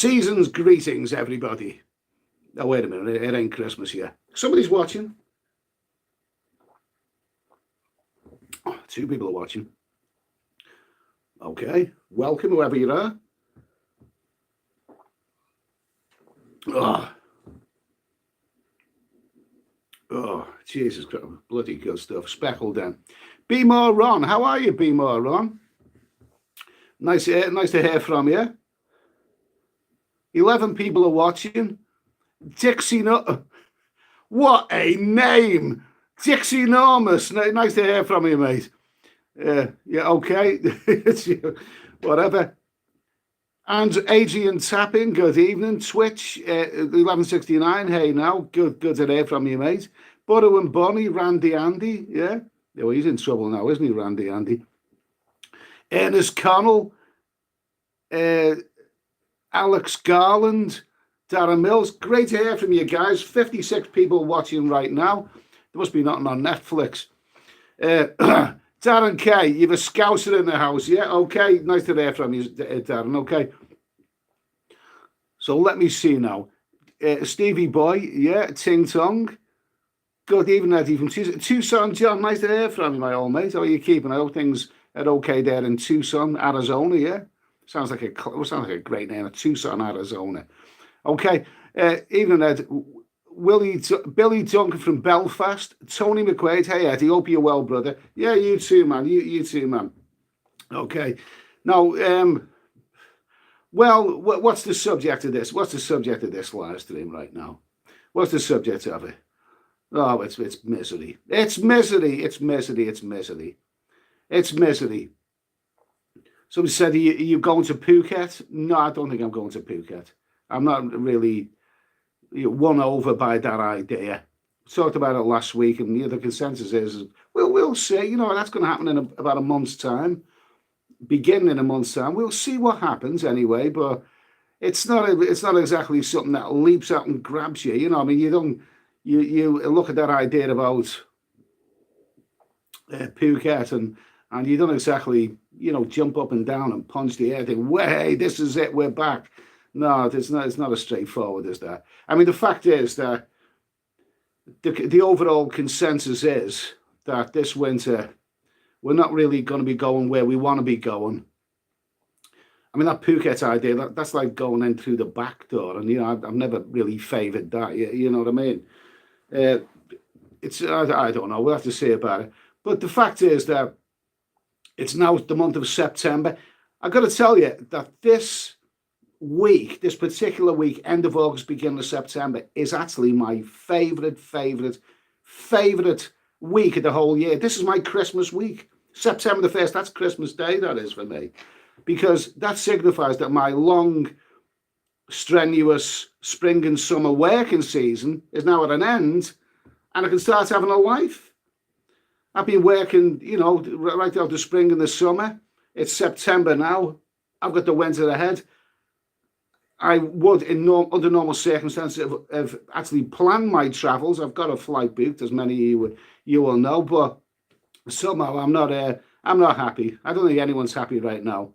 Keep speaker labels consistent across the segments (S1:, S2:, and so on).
S1: Season's greetings, everybody. Oh, wait a minute. It ain't Christmas yet. Somebody's watching. Oh, 2 people are watching. Okay. Welcome, whoever you are. Oh, Jesus Christ. Bloody good stuff. Speckled then. Be More Ron. How are you, Be More Ron? Nice to hear from you. 11 people are watching. Dixie, what a name! Dixie Enormous. Nice to hear from you, mate. Yeah, okay. Whatever. And Adrian Tapping, good evening. Twitch, 1169. Hey now, good to hear from you, mate. Burrow and Bonnie, Randy Andy. Yeah, well, he's in trouble now, isn't he, Randy Andy? Ernest Connell, Alex Garland, Darren Mills. Great to hear from you guys. 56 people watching right now. There must be nothing on Netflix. Darren K, you've a Scouser in the house, yeah? Okay, nice to hear from you, Darren, okay. So let me see now. Stevie Boy, yeah, Ting Tong. Good evening, Eddie from Tucson. John, nice to hear from you, my old mate. How are you keeping? I hope things are okay there in Tucson, Arizona, yeah? Sounds like a great name, Tucson, Arizona. Okay, evening, Ed. Billy Duncan from Belfast. Tony McQuaid. Hey, Eddie, hope you're well, brother. Yeah, you too, man. You too, man. Okay. Now, well, what's the subject of this? What's the subject of this live stream right now? What's the subject of it? Oh, it's misery. It's misery. It's misery. It's misery. It's misery. Somebody said, are you going to Phuket? No, I don't think I'm going to Phuket. I'm not really won over by that idea. Talked about it last week, and the consensus is, we'll see. You know, that's going to happen in about a month's time. Beginning in a month's time, we'll see what happens anyway. But it's not exactly something that leaps out and grabs you. You know, I mean, you look at that idea about Phuket, and you don't exactly, you know, jump up and down and punch the air and think, hey, this is it, we're back. No, it's not as straightforward as that. I mean, the fact is that the overall consensus is that this winter, we're not really going to be going where we want to be going. I mean, that Phuket idea, that's like going in through the back door. And, you know, I've never really favoured that. You know what I mean? I don't know. We'll have to see about it. But the fact is that it's now the month of September. I've got to tell you that this particular week, end of August, beginning of September, is actually my favourite week of the whole year. This is my Christmas week. September the 1st, that's Christmas Day, that is for me. Because that signifies that my long, strenuous spring and summer working season is now at an end, and I can start having a life. I've been working, you know, right out the spring and the summer. It's September now. I've got the winter ahead. I would, under normal circumstances, have actually planned my travels. I've got a flight booked, as many of you will know, but somehow I'm not happy. I don't think anyone's happy right now.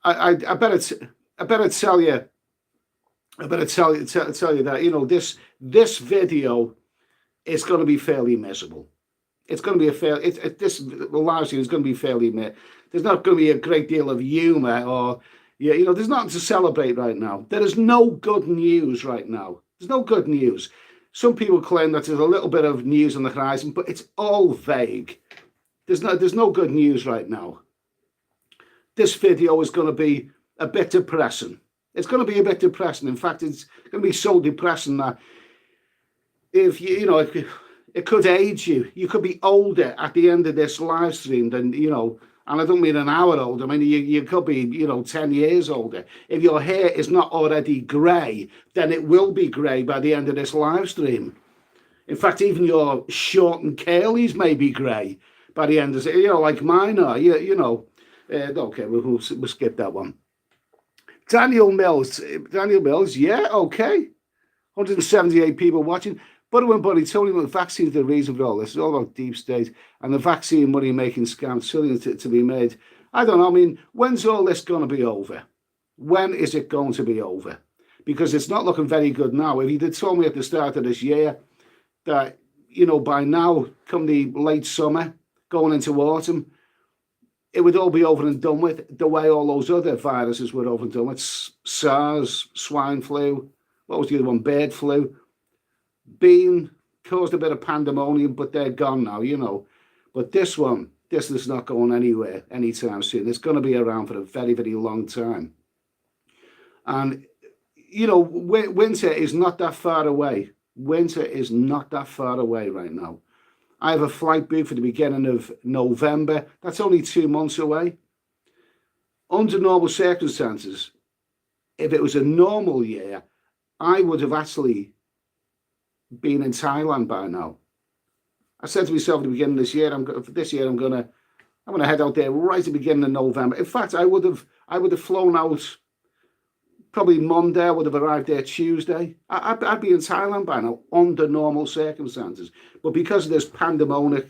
S1: I better tell you that, you know, this video is going to be fairly miserable. It's going to be this live stream is going to be fairly there's not going to be a great deal of humor or, you know, there's nothing to celebrate right now. There is no good news right now. There's no good news. Some people claim that there's a little bit of news on the horizon, but it's all vague. There's no good news right now. This video is going to be a bit depressing. It's going to be a bit depressing. In fact, it's going to be so depressing that if you know, it could age you. You could be older at the end of this live stream than, you know, and I don't mean an hour older. I mean, you could be, you know, 10 years older. If your hair is not already grey, then it will be grey by the end of this live stream. In fact, even your short and curlies may be grey by the end of it, you know, like mine are, you know. Okay, we'll skip that one. Daniel Mills, yeah, okay. 178 people watching. But when Buddy told him the vaccine is the reason for all this, it's all about deep state and the vaccine money making scams, something to be made. I don't know. I mean, when's all this going to be over? When is it going to be over? Because it's not looking very good now. If you'd told me at the start of this year that, by now, come the late summer, going into autumn, it would all be over and done with, the way all those other viruses were over and done with. SARS, swine flu, what was the other one? Bird flu. Caused a bit of pandemonium, but they're gone now, But this is not going anywhere anytime soon. It's going to be around for a very, very long time. And, winter is not that far away. Winter is not that far away right now. I have a flight booked for the beginning of November. That's only 2 months away. Under normal circumstances, if it was a normal year, I would have actually been in Thailand by now. I said to myself at the beginning of this year, I'm going to head out there right at the beginning of November. In fact, I would have flown out probably Monday. I would have arrived there Tuesday. I'd be in Thailand by now under normal circumstances. But because of this pandemonium,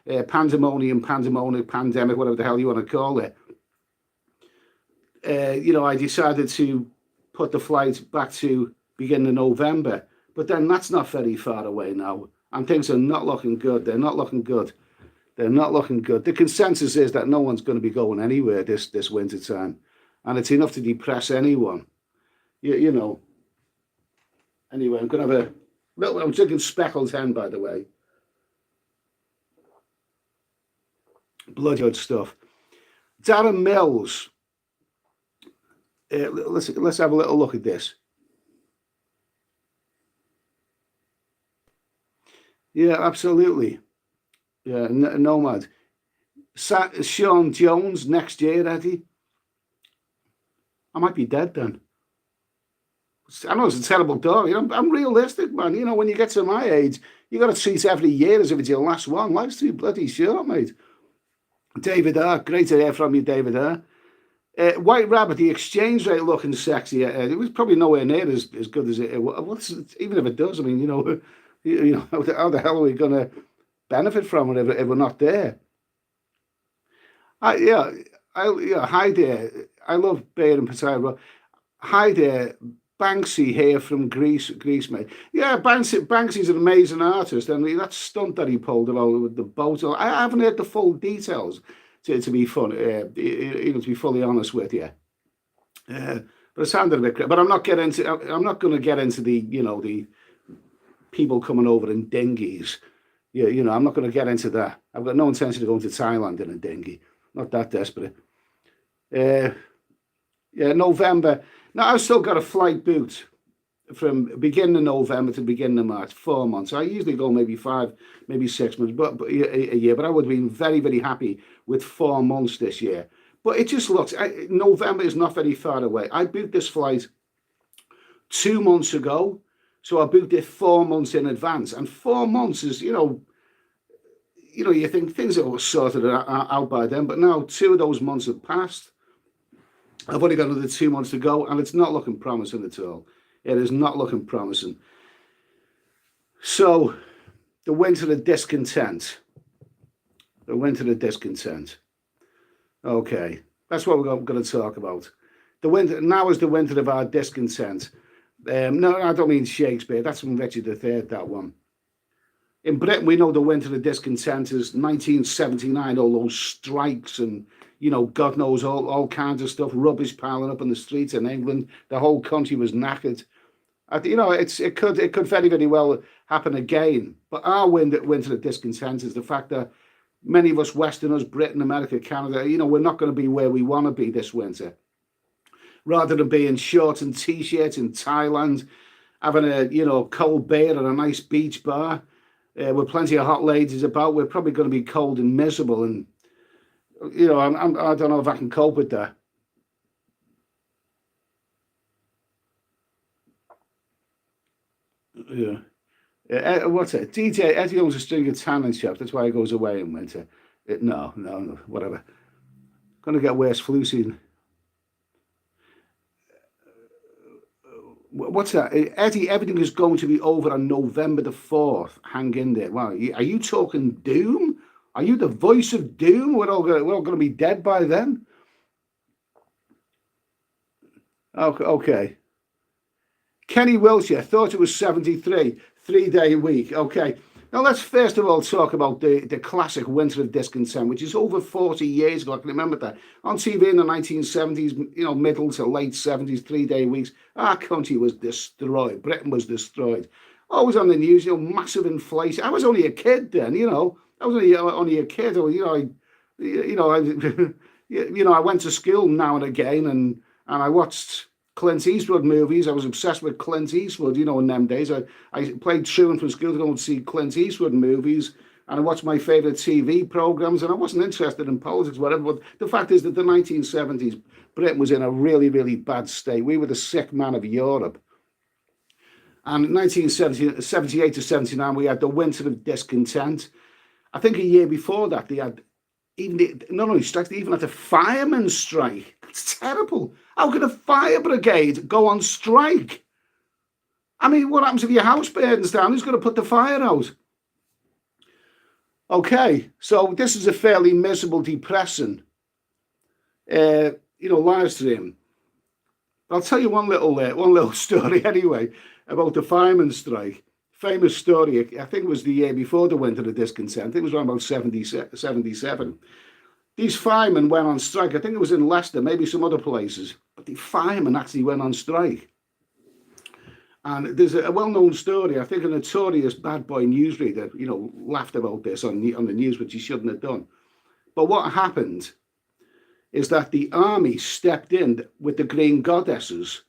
S1: pandemic, whatever the hell you want to call it, I decided to put the flight back to beginning of November. But then that's not very far away now. And things are not looking good. They're not looking good. They're not looking good. The consensus is that no one's going to be going anywhere this winter time. And it's enough to depress anyone. Anyway, I'm going to have a little... I'm drinking Speckled Hen, by the way. Bloody good stuff. Darren Mills. Let's have a little look at this. Yeah, absolutely. Yeah, Nomad. Sean Jones next year, Eddie. I might be dead then. I know it's a terrible story. I'm realistic, man. When you get to my age, you got to treat every year as if it's your last one. Life's too bloody short, mate. David R. Great to hear from you, David R. White Rabbit, the exchange rate looking sexy. It was probably nowhere near as good as it was. Even if it does, how the hell are we going to benefit from it if we're not there? Hi there. I love Bear and Potato. Hi there, Banksy here from Greece, mate. Yeah, Banksy's an amazing artist, and that stunt that he pulled about with the boat. I haven't heard the full details to be fun. To be fully honest with you. But it sounded a bit. But I'm not going to get into the people coming over in dinghies. I'm not going to get into that. I've got no intention of going to Thailand in a dinghy. Not that desperate. November. Now, I've still got a flight booked from beginning of November to beginning of March, 4 months. I usually go maybe 5, maybe 6 months but a year, but I would have been very, very happy with 4 months this year. But it just looks, November is not very far away. I booked this flight 2 months ago, so I booked it 4 months in advance. And 4 months is, you think things are sorted out by then, but now 2 of those months have passed. I've only got another 2 months to go, and it's not looking promising at all. It is not looking promising. So, the Winter of Discontent. The Winter of Discontent. Okay, that's what we're going to talk about. Now is the winter of our discontent. No, I don't mean Shakespeare. That's from Richard III, that one. In Britain, we know the Winter of Discontent is 1979, all those strikes and, God knows, all kinds of stuff, rubbish piling up on the streets in England. The whole country was knackered. It could very, very well happen again. But our winter of discontent is the fact that many of us Westerners, Britain, America, Canada, we're not going to be where we want to be this winter. Rather than being shorts and T-shirts in Thailand, having a cold beer at a nice beach bar, with plenty of hot ladies about, we're probably going to be cold and miserable. And, I don't know if I can cope with that. Yeah. What's it? DJ Eddie owns a string of tanning shops. That's why he goes away in winter. No, whatever. Going to get worse flu season. What's that? Eddie, everything is going to be over on November the 4th. Hang in there. Wow, are you talking doom? Are you the voice of doom? We're all going to be dead by then. Okay. Kenny Wilshire thought it was 73, 3-day week. Okay. Now let's first of all talk about the classic Winter of Discontent, which is over 40 years ago. I can remember that on TV in the 1970s, middle to late 70s, 3-day weeks. Our country was destroyed. Britain was destroyed. Always on the news, massive inflation. I was only a kid then, I was only a kid. I went to school now and again, and I watched Clint Eastwood movies. I was obsessed with Clint Eastwood, in them days. I played truant from school to go and see Clint Eastwood movies, and I watched my favourite TV programmes, and I wasn't interested in politics, whatever. But the fact is that the 1970s, Britain was in a really, really bad state. We were the sick man of Europe. And in 1978 to 79, we had the Winter of Discontent. I think a year before that, they had not only strikes, they even had a fireman strike. It's terrible. How can a fire brigade go on strike? I mean, what happens if your house burns down? Who's going to put the fire out? Okay, so this is a fairly miserable, depressing, live stream. I'll tell you one little story anyway about the fireman strike. Famous story. I think it was the year before the Winter of Discontent. I think it was around about 77. These firemen went on strike. I think it was in Leicester, maybe some other places. But the firemen actually went on strike. And there's a well-known story. I think a notorious bad boy newsreader, laughed about this on the news, which he shouldn't have done. But what happened is that the army stepped in with the Green Goddesses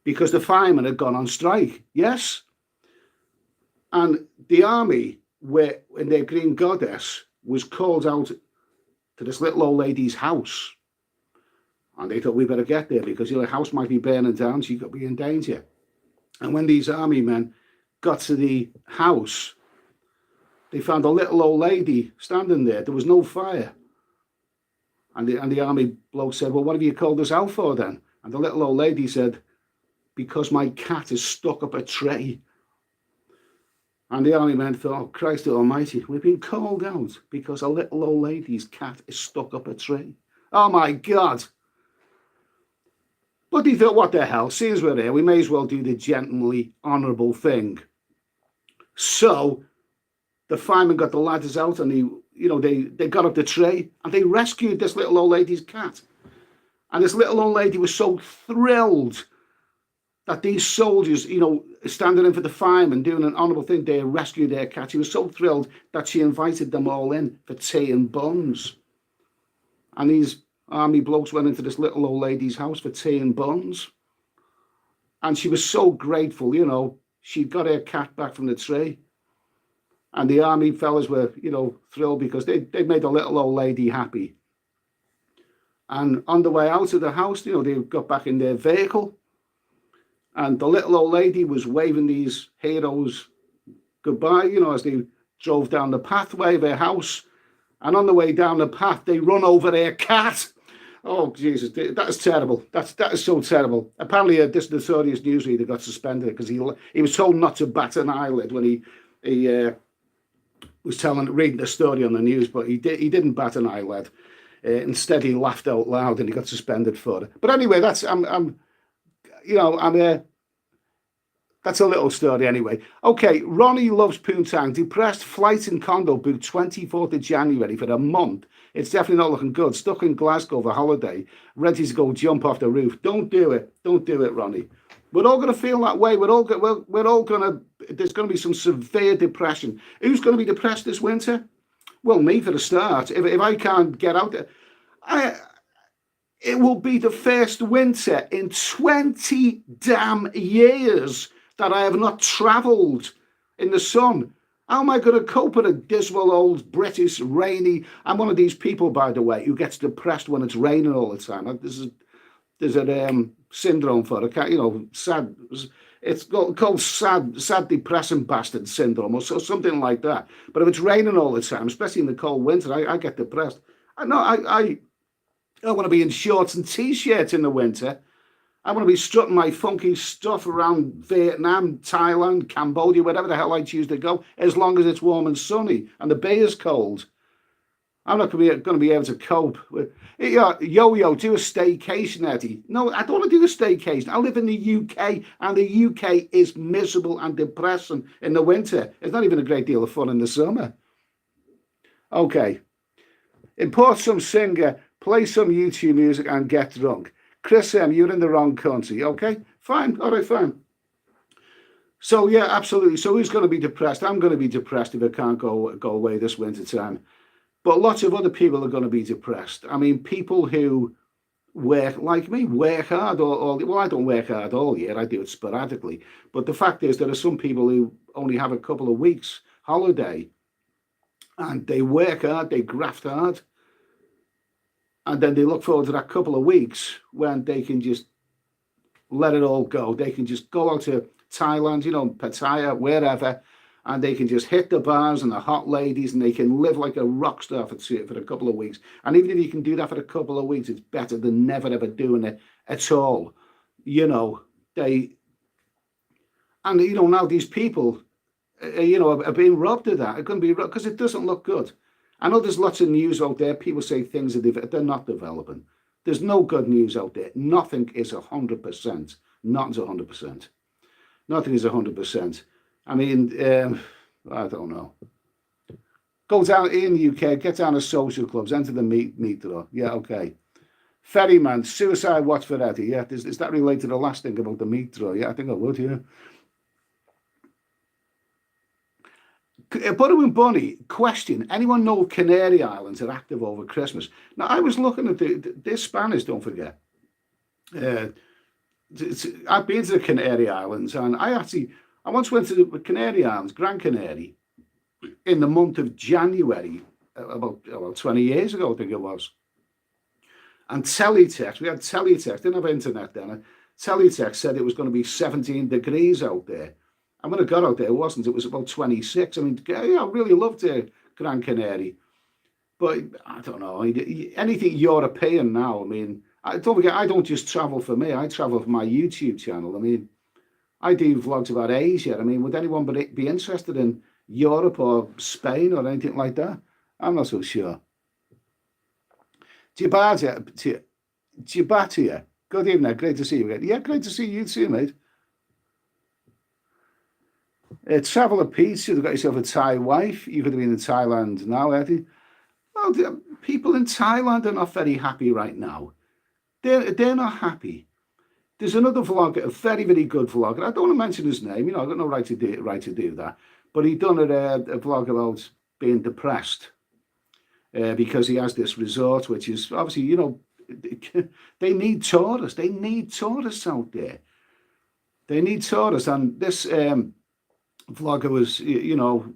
S1: because the firemen had gone on strike. Yes. And the army, in their Green Goddess, was called out to this little old lady's house. And they thought, we better get there because the house might be burning down, she could be in danger. And when these army men got to the house, they found a little old lady standing there. There was no fire. And the army bloke said, well, what have you called us out for then? And the little old lady said, because my cat is stuck up a tree. And the army men thought, oh, Christ almighty, we've been called out because a little old lady's cat is stuck up a tree. Oh, my God. But they thought, what the hell, seeing as we're here, we may as well do the gently honourable thing. So the firemen got the ladders out and they got up the tree and they rescued this little old lady's cat. And this little old lady was so thrilled that these soldiers, standing in for the firemen, doing an honourable thing, they rescued their cat. She was so thrilled that she invited them all in for tea and buns. And these army blokes went into this little old lady's house for tea and buns. And she was so grateful, she got her cat back from the tree. And the army fellas were, thrilled because they made the little old lady happy. And on the way out of the house, they got back in their vehicle. And the little old lady was waving these heroes goodbye, as they drove down the pathway of their house. And on the way down the path, they run over their cat. Oh, Jesus, that is terrible. That is so terrible. Apparently, this notorious newsreader got suspended because he was told not to bat an eyelid when he was reading the story on the news, but he didn't bat an eyelid. Instead, he laughed out loud and he got suspended for it. But anyway, that's a little story anyway. Okay, Ronnie loves Poontang. Depressed, flight and condo booked 24th of January for a month. It's definitely not looking good. Stuck in Glasgow for holiday. Ready to go jump off the roof. Don't do it. Don't do it, Ronnie. We're all going to feel that way. We're all going to, there's going to be some severe depression. Who's going to be depressed this winter? Well, me for a start. If I can't get out there, it will be the first winter in 20 damn years that I have not travelled in the sun. How am I going to cope with a dismal old British rainy? I'm one of these people, by the way, who gets depressed when it's raining all the time. There's a syndrome for it, sad. It's called sad depressing bastard syndrome or something like that. But if it's raining all the time, especially in the cold winter, I get depressed. I want to be in shorts and t-shirts in the winter. I want to be strutting my funky stuff around Vietnam, Thailand, Cambodia, wherever the hell I choose to go, as long as it's warm and sunny and the bay is cold. I'm not going to be able to cope with. Yo, do a staycation, Eddie. No, I don't want to do a staycation. I live in the UK, and the UK is miserable and depressing in the winter. It's not even a great deal of fun in the summer. Okay. Import some singer, play some YouTube music, and get drunk. Chris M., you're in the wrong country. Okay, fine. All right, fine. So yeah, absolutely. So who's going to be depressed? I'm going to be depressed if I can't go away this winter time. But lots of other people are going to be depressed. I mean, people who work like me, work hard all well, I don't work hard all year. I do it sporadically. But the fact is, there are some people who only have a couple of weeks holiday, and they work hard, they graft hard, and then they look forward to that couple of weeks when they can just let it all go. They can just go out to Thailand, Pattaya, wherever, and they can just hit the bars and the hot ladies, and they can live like a rock star for a couple of weeks. And even if you can do that for a couple of weeks, it's better than never ever doing it at all. Now these people, are being robbed of that. It couldn't be because it doesn't look good. I know there's lots of news out there. People say things they're not developing. There's no good news out there. Nothing is 100%. Nothing's 100%. Nothing is 100%. I mean, I don't know. Go down in the UK, get down to social clubs, enter the metro. Yeah, okay. Ferryman, suicide watch for Eddie. Yeah, is that related to the last thing about the metro? Yeah, I think I would, yeah. Buddy and Bunny, question. Anyone know Canary Islands are active over Christmas? Now, I was looking at this Spanish, don't forget. I've been to the Canary Islands, and I once went to the Canary Islands, Gran Canary, in the month of January, about 20 years ago, I think it was. And teletext, we had teletext, didn't have internet then. Teletext said it was going to be 17 degrees out there. And when I got out there, it wasn't. It was about 26. I mean, yeah, I really loved Gran Canary. But I don't know, anything European now, I mean, don't forget, I don't just travel for me. I travel for my YouTube channel. I mean, I do vlogs about Asia. I mean, would anyone be interested in Europe or Spain or anything like that? I'm not so sure. Jibatia, good evening. Great to see you again. Yeah, great to see you too, mate. Traveller Pete, you've got yourself a Thai wife. You could have been in Thailand now, Eddie. Well, people in Thailand are not very happy right now. They're not happy. There's another vlogger, a very, very good vlogger. I don't want to mention his name. I've got no right to do that. But he done a vlog about being depressed because he has this resort, which is obviously, they need tourists. They need tourists out there. They need tourists, and this vlogger was,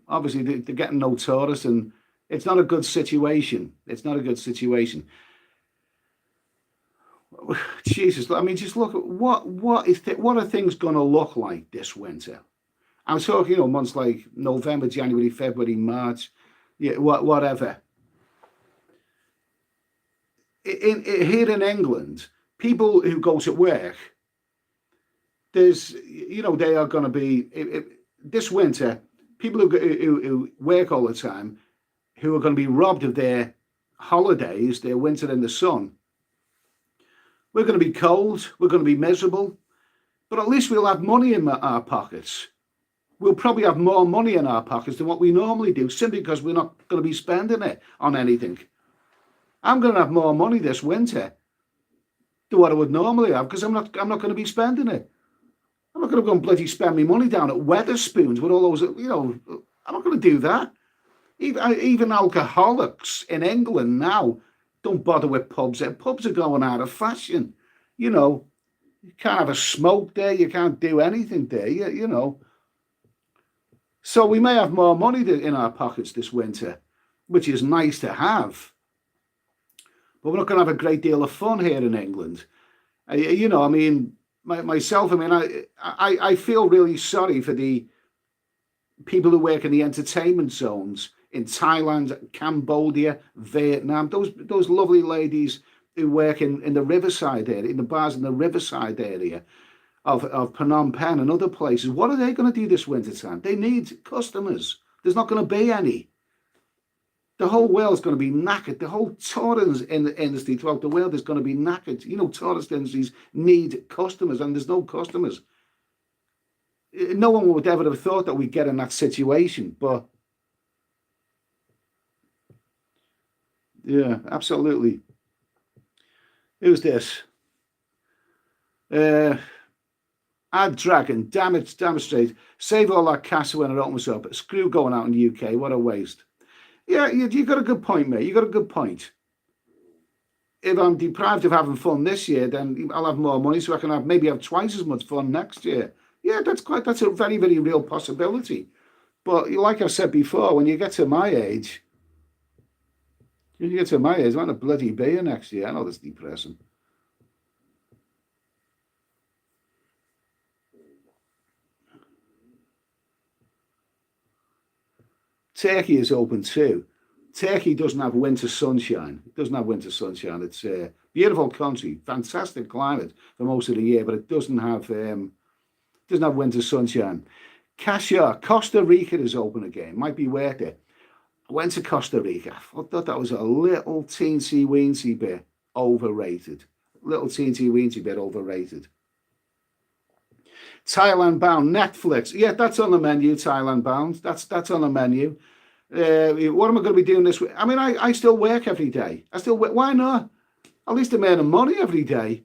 S1: obviously they're getting no tourists, and it's not a good situation. It's not a good situation. Jesus, I mean, just look at what are things going to look like this winter? I'm talking, months like November, January, February, March, yeah, whatever. Here in England, people who go to work, there's, they are going to be this winter. People who work all the time, who are going to be robbed of their holidays, their winter in the sun. We're going to be cold. We're going to be miserable. But at least we'll have money in our pockets. We'll probably have more money in our pockets than what we normally do, simply because we're not going to be spending it on anything. I'm going to have more money this winter than what I would normally have, because I'm not going to be spending it. I'm not going to go and bloody spend my money down at Wetherspoons with all those, I'm not going to do that. Even alcoholics in England now don't bother with pubs. Pubs are going out of fashion. You can't have a smoke there. You can't do anything there, So we may have more money in our pockets this winter, which is nice to have. But we're not going to have a great deal of fun here in England. I feel really sorry for the people who work in the entertainment zones in Thailand, Cambodia, Vietnam, those lovely ladies who work in the riverside area, in the bars in the riverside area of Phnom Penh and other places. What are they going to do this winter time? They need customers. There's not going to be any. The whole world's going to be knackered. The whole tourist industry throughout the world is going to be knackered. You know, tourist industries need customers, and there's no customers. No one would ever have thought that we'd get in that situation, but yeah, absolutely. Who's this? Ad Dragon, demonstrate. Save all that cash when it opens up. Screw going out in the UK. What a waste. Yeah, you got a good point, mate. You got a good point. If I'm deprived of having fun this year, then I'll have more money, so I can maybe have twice as much fun next year. Yeah, that's a very, very real possibility. But like I said before, when you get to my age, I want to bloody be here next year. I know that's depressing. Turkey is open too. Turkey doesn't have winter sunshine. It doesn't have winter sunshine. It's a beautiful country, fantastic climate for most of the year, but it doesn't have winter sunshine. Costa Rica is open again. Might be worth it. I went to Costa Rica. I thought that was a little teensy weensy bit overrated. Thailand bound, Netflix. Yeah, that's on the menu. Thailand bound. That's on the menu. What am I going to be doing this week? I mean, I still work every day. I still work. Why not? At least I'm earning money every day.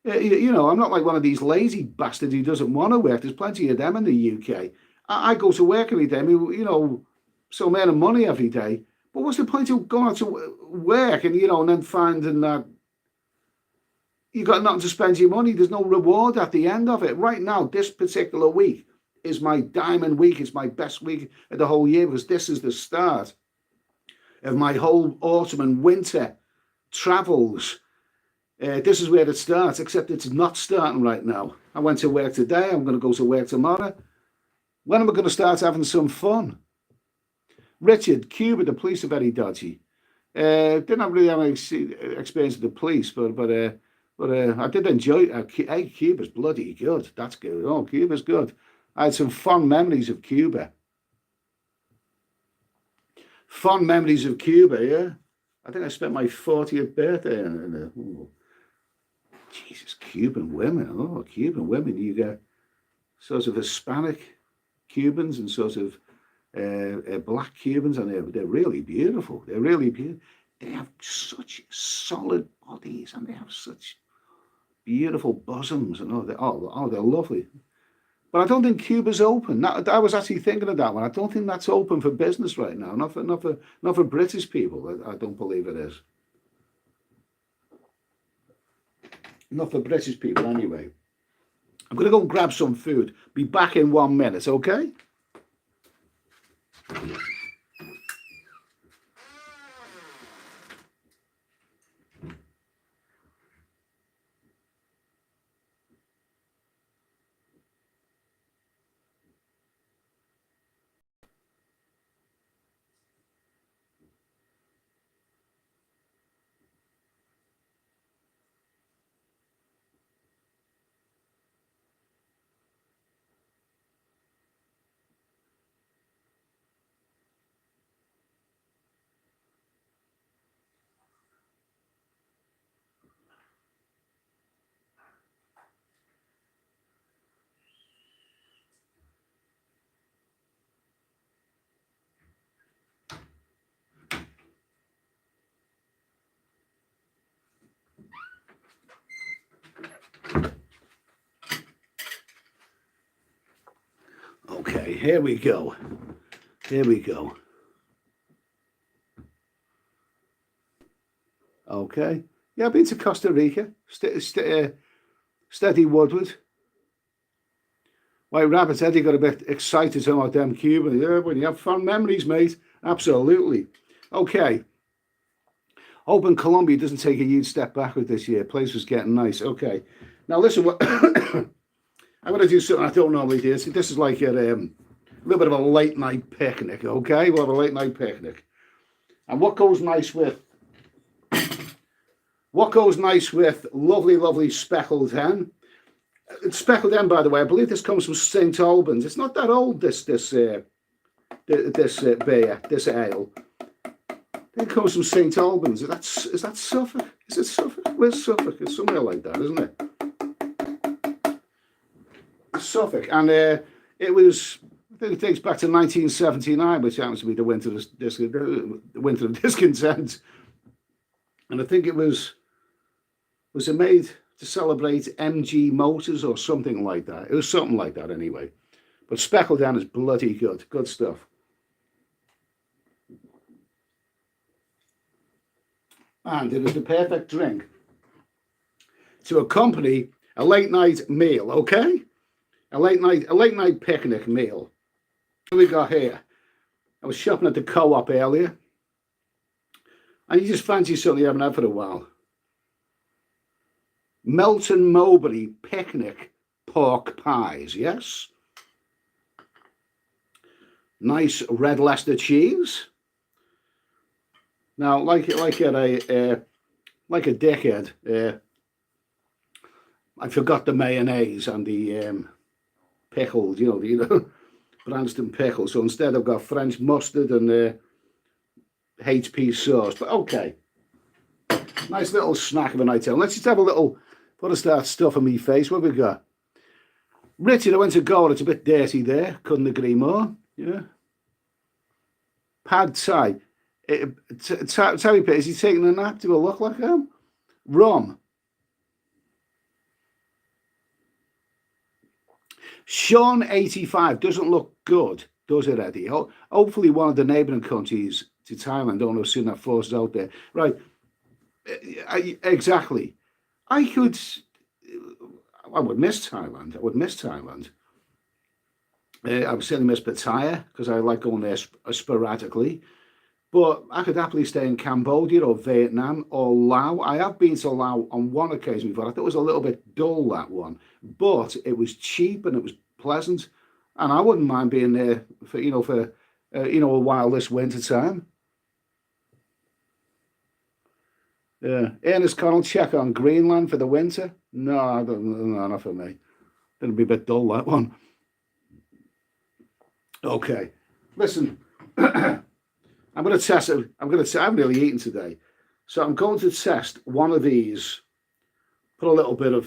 S1: You know, I'm not like one of these lazy bastards who doesn't want to work. There's plenty of them in the UK. I go to work every day. I mean, you know, so I'm earning money every day. But what's the point of going out to work and, you know, and then finding that you got nothing to spend your money? There's no reward at the end of it. Right now, this particular week is my diamond week. It's my best week of the whole year because this is the start of my whole autumn and winter travels. This is where it starts, except it's not starting right now. I went to work today. I'm going to go to work tomorrow. When am I going to start having some fun? Richard, Cuba, the police are very dodgy. Didn't really have any experience with the police, but I did enjoy it. Hey, Cuba's bloody good. That's good. Oh, Cuba's good. I had some fond memories of Cuba. Yeah. I think I spent my 40th birthday in Jesus, Cuban women. Oh, Cuban women. You get sort of Hispanic Cubans and sort of black Cubans, and they're really beautiful. They're really beautiful. They have such solid bodies, and they have such beautiful bosoms, and they're lovely. But I don't think Cuba's open. I was actually thinking of that one. I don't think that's open for business right now. Not for British people. I don't believe it is. Not for British people, anyway. I'm going to go and grab some food. Be back in 1 minute, okay? Okay, here we go. Okay. Yeah, I've been to Costa Rica. Steady Woodward. White Rabbit Eddie got a bit excited about them Cuban. Yeah, when you have fond memories, mate. Absolutely. Okay. Hoping Colombia doesn't take a huge step backward this year. Place was getting nice. Okay. Now listen, I'm going to do something I don't normally do. This is like a little bit of a late night picnic, okay? We'll have a late night picnic. And what goes nice with lovely, lovely speckled hen? Speckled hen, by the way, I believe this comes from St. Albans. It's not that old, this beer, this ale. It comes from St Albans. Is that Suffolk? Is it Suffolk? Where's Suffolk? It's somewhere like that, isn't it? It's Suffolk, and it was. I think it dates back to 1979, which happens to be the Winter of Discontent, and I think it was it made to celebrate MG Motors or something like that. It was something like that anyway. But Speckled Hen is bloody good. Good stuff. And it is the perfect drink to accompany a late night meal, okay? A late night picnic meal. What we got here? I was shopping at the Co-op earlier, and you just fancy something you haven't had for a while. Melton Mowbray picnic pork pies, yes. Nice red Leicester cheese. Now, like a dickhead, I forgot the mayonnaise and the pickles, Branston pickles. So instead, I've got French mustard and HP sauce. But okay, nice little snack of a night out. Let's just have a little. Before I start stuffing my face, what have we got? Richard, I went to go. It's a bit dirty there. Couldn't agree more. Yeah. Pad Thai. Terry Pitt, is he taking a nap? Do I look like him? Rum. Sean 85 doesn't look good, does it, Eddie? Hopefully one of the neighbouring countries to Thailand don't know soon that forces out there. Right. Exactly. I would miss Thailand. I would certainly miss Pattaya because I like going there sporadically. But I could happily stay in Cambodia or Vietnam or Laos. I have been to Laos on one occasion before. I thought it was a little bit dull, that one. But it was cheap and it was pleasant. And I wouldn't mind being there for a while this winter time. Yeah. Ernest Connell, check on Greenland for the winter. No, not for me. It'll be a bit dull, that one. Okay. Listen. I'm going to test it. I haven't really eaten today. So I'm going to test one of these. Put a little bit of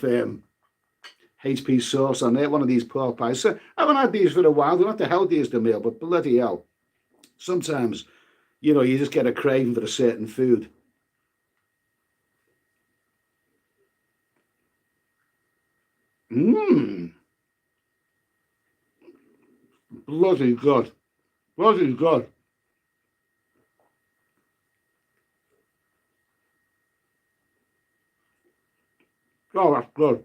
S1: HP sauce on it, one of these pork pies. So I haven't had these for a while. They're not the healthiest meal, but bloody hell. Sometimes, you just get a craving for a certain food. Bloody good. Bloody good. Oh, that's good.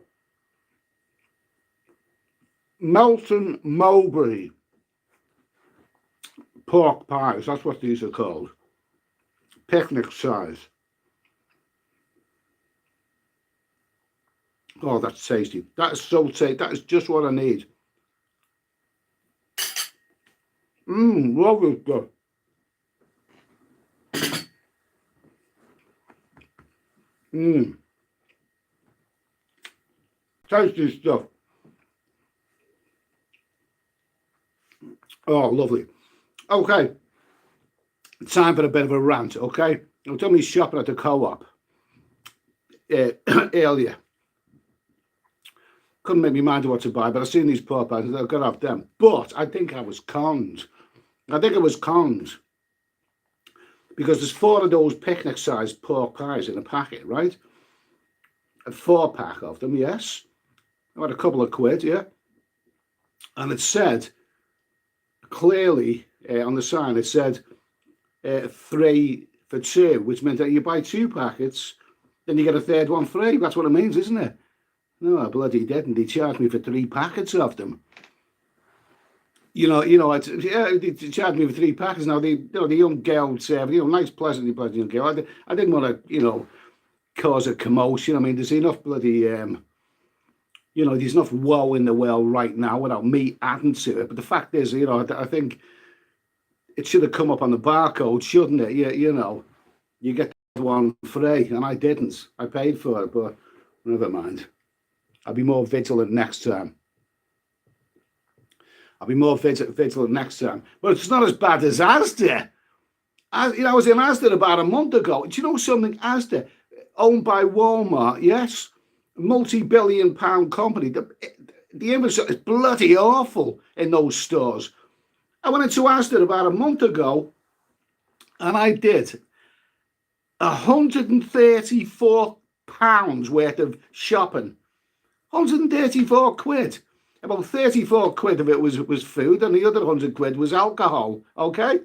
S1: Melton Mowbray pork pies. That's what these are called. Picnic size. Oh, that's tasty. That is so tasty. That is just what I need. Lovely good. Tasty stuff. Oh, lovely. Okay. Time for a bit of a rant, okay? I was only shopping at the Co-op earlier. Couldn't make me mind what to buy, but I've seen these pork pies and I've got to have them. But I think I was conned. Because there's 4 of those picnic-sized pork pies in a packet, right? A 4-pack of them, yes. I had a couple of quid, yeah. And it said clearly on the sign, it said 3 for 2, which meant that you buy 2 packets, then you get a third one free. That's what it means, isn't it? No, I bloody didn't. They charged me for 3 packets of them. They charged me for 3 packets. Now, the young girl said, nice, pleasant young girl. I didn't want to, cause a commotion. I mean, there's enough bloody, there's enough woe in the world right now without me adding to it. But the fact is, I think it should have come up on the barcode, shouldn't it? You get one free, and I didn't. I paid for it, but never mind. I'll be more vigilant next time. But it's not as bad as Asda. I was in Asda about a month ago. Do you know something? Asda, owned by Walmart, yes, multi-billion-pound company. The image is bloody awful in those stores. I went into Asda about a month ago, and I did £134 worth of shopping. 134 quid. About 34 quid of it was food, and the other 100 quid was alcohol. Okay,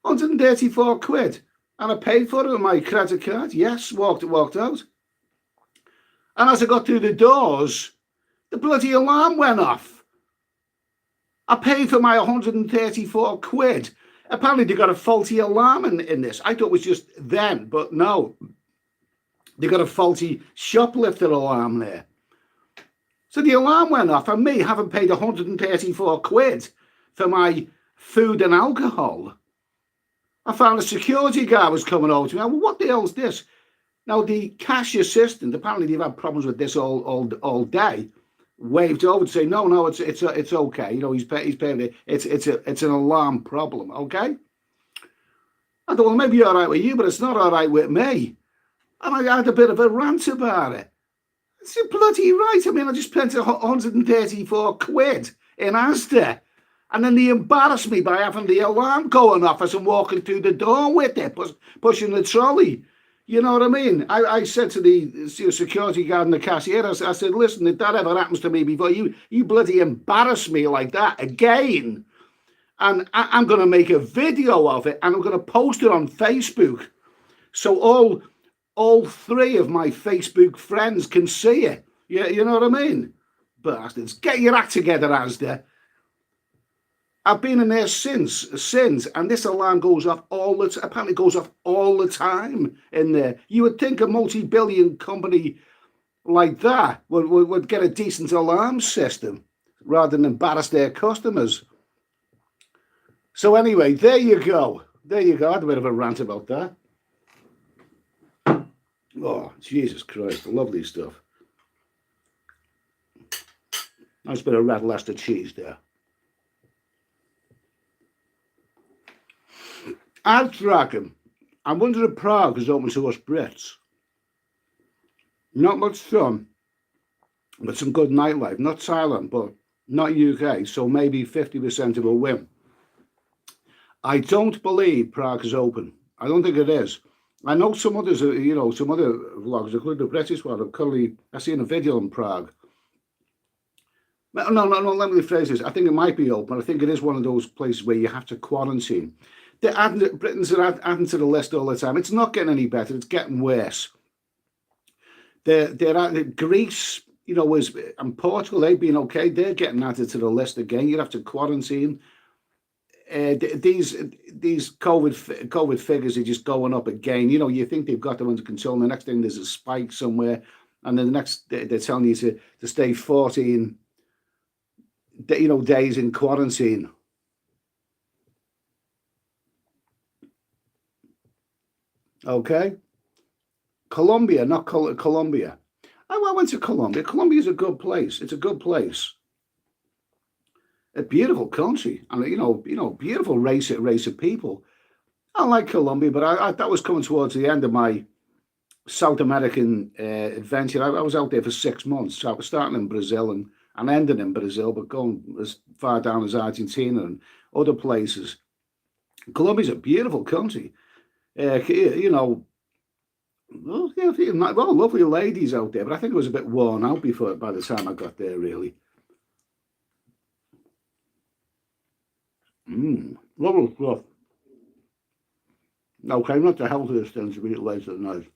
S1: 134 quid, and I paid for it with my credit card. Yes, walked out. And as I got through the doors, the bloody alarm went off. I paid for my 134 quid. Apparently they got a faulty alarm in this. I thought it was just them, but no. They got a faulty shoplifter alarm there. So the alarm went off, and me having paid 134 quid for my food and alcohol. I found a security guard was coming over to me. Well, what the hell's this? Now, the cash assistant, apparently they've had problems with this all day, waved over to say, no, it's okay. You know, he's paying it. It's an alarm problem, okay? I thought, well, maybe all right with you, but it's not all right with me. And I had a bit of a rant about it. It's bloody right. I mean, I just spent 134 quid in Asda. And then they embarrassed me by having the alarm going off as I'm walking through the door with it, pushing the trolley. You know what I mean? I said to the security guard and the cashier, I said, listen, if that ever happens to me before, you bloody embarrass me like that again. And I'm going to make a video of it, and I'm going to post it on Facebook. So all three of my Facebook friends can see it. You know what I mean? Bastards. Get your act together, Asda. I've been in there since, and this alarm goes off apparently goes off all the time in there. You would think a multi-billion company like that would get a decent alarm system rather than embarrass their customers. So anyway, there you go. I had a bit of a rant about that. Oh, Jesus Christ, lovely stuff. Nice bit of red Leicester cheese there. I'm tracking. I wonder if Prague is open to us Brits. Not much sun, but some good nightlife. Not Thailand, but not UK. So maybe 50% of a win. I don't believe Prague is open. I don't think it is. I know some others, some other vlogs, including the British one. I've seen a video in Prague. No, let me rephrase this. I think it might be open. I think it is one of those places where you have to quarantine. Britons are adding to the list all the time. It's not getting any better. It's getting worse. Greece, and Portugal, they've been okay. They're getting added to the list again. You have to quarantine. These COVID figures are just going up again. You think they've got them under control, and the next thing there's a spike somewhere, and then the next they're telling you to stay 14 days in quarantine. Okay, Colombia, not Colombia. I went to Colombia. Colombia is a good place. It's a good place. A beautiful country, and beautiful race of people. I like Colombia, but I that was coming towards the end of my South American adventure. I was out there for 6 months. So I was starting in Brazil and ending in Brazil, but going as far down as Argentina and other places. Colombia's a beautiful country. Lovely ladies out there, but I think it was a bit worn out by the time I got there, really. Lovely stuff. Okay, not the healthiest thing to eat late at night.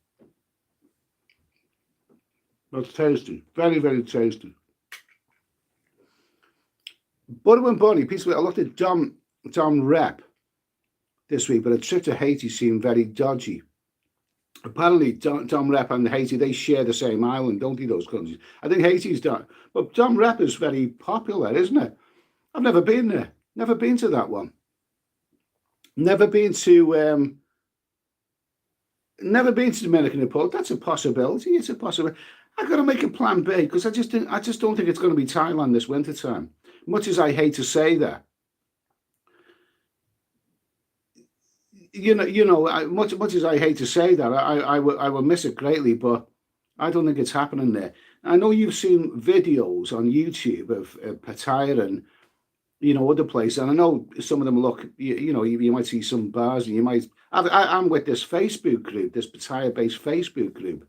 S1: That's tasty. Very, very tasty. Butter and Bunny, piece of it. I looked at Dom Rep this week, but a trip to Haiti seemed very dodgy. Apparently, Dom Rep and Haiti, they share the same island, don't they, those countries? I think Haiti's done. But Dom Rep is very popular, isn't it? I've never been there. Never been to that one. Never been to Dominican Republic. That's a possibility. It's a possibility. I've got to make a plan B because I just don't think it's going to be Thailand this winter time. Much as I hate to say that. much as I hate to say that, I will miss it greatly, but I don't think it's happening there. I know you've seen videos on YouTube of Pattaya and other places, and I know some of them look. You might see some bars, and you might. I'm with this Facebook group, this Pattaya-based Facebook group,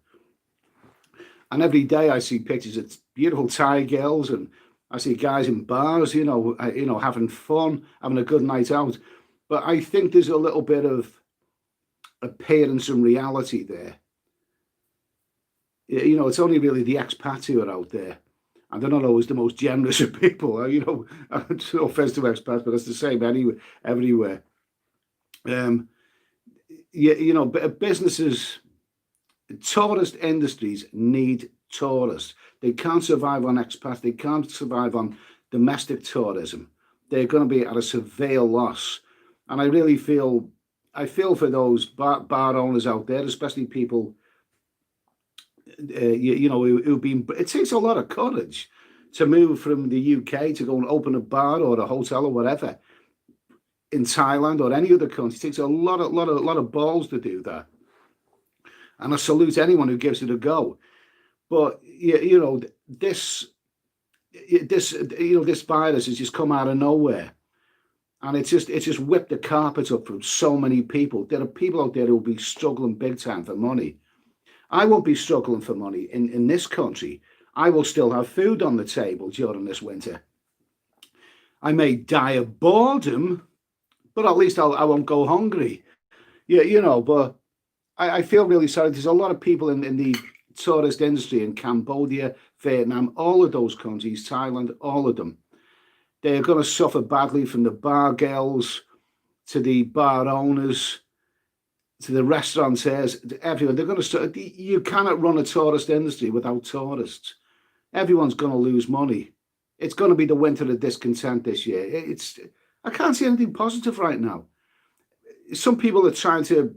S1: and every day I see pictures of beautiful Thai girls, and I see guys in bars, having fun, having a good night out. But I think there's a little bit of appearance and reality there. It's only really the expats who are out there, and they're not always the most generous of people. No offense to expats, but it's the same anyway, everywhere. Businesses, tourist industries need tourists. They can't survive on expats. They can't survive on domestic tourism. They're going to be at a severe loss. And I really feel for those bar owners out there, especially people, who've been. It takes a lot of courage to move from the UK to go and open a bar or a hotel or whatever in Thailand or any other country. It takes a lot of balls to do that. And I salute anyone who gives it a go. But this virus has just come out of nowhere. And it's just whipped the carpet up from so many people. There are people out there who will be struggling big time for money. I won't be struggling for money in this country. I will still have food on the table during this winter. I may die of boredom, but at least I won't go hungry. But I feel really sorry. There's a lot of people in the tourist industry in Cambodia, Vietnam, all of those countries, Thailand, all of them. They're going to suffer badly, from the bar girls to the bar owners to the restaurateurs, to everyone. They're going to. You cannot run a tourist industry without tourists. Everyone's going to lose money. It's going to be the winter of discontent this year. I can't see anything positive right now. Some people are trying to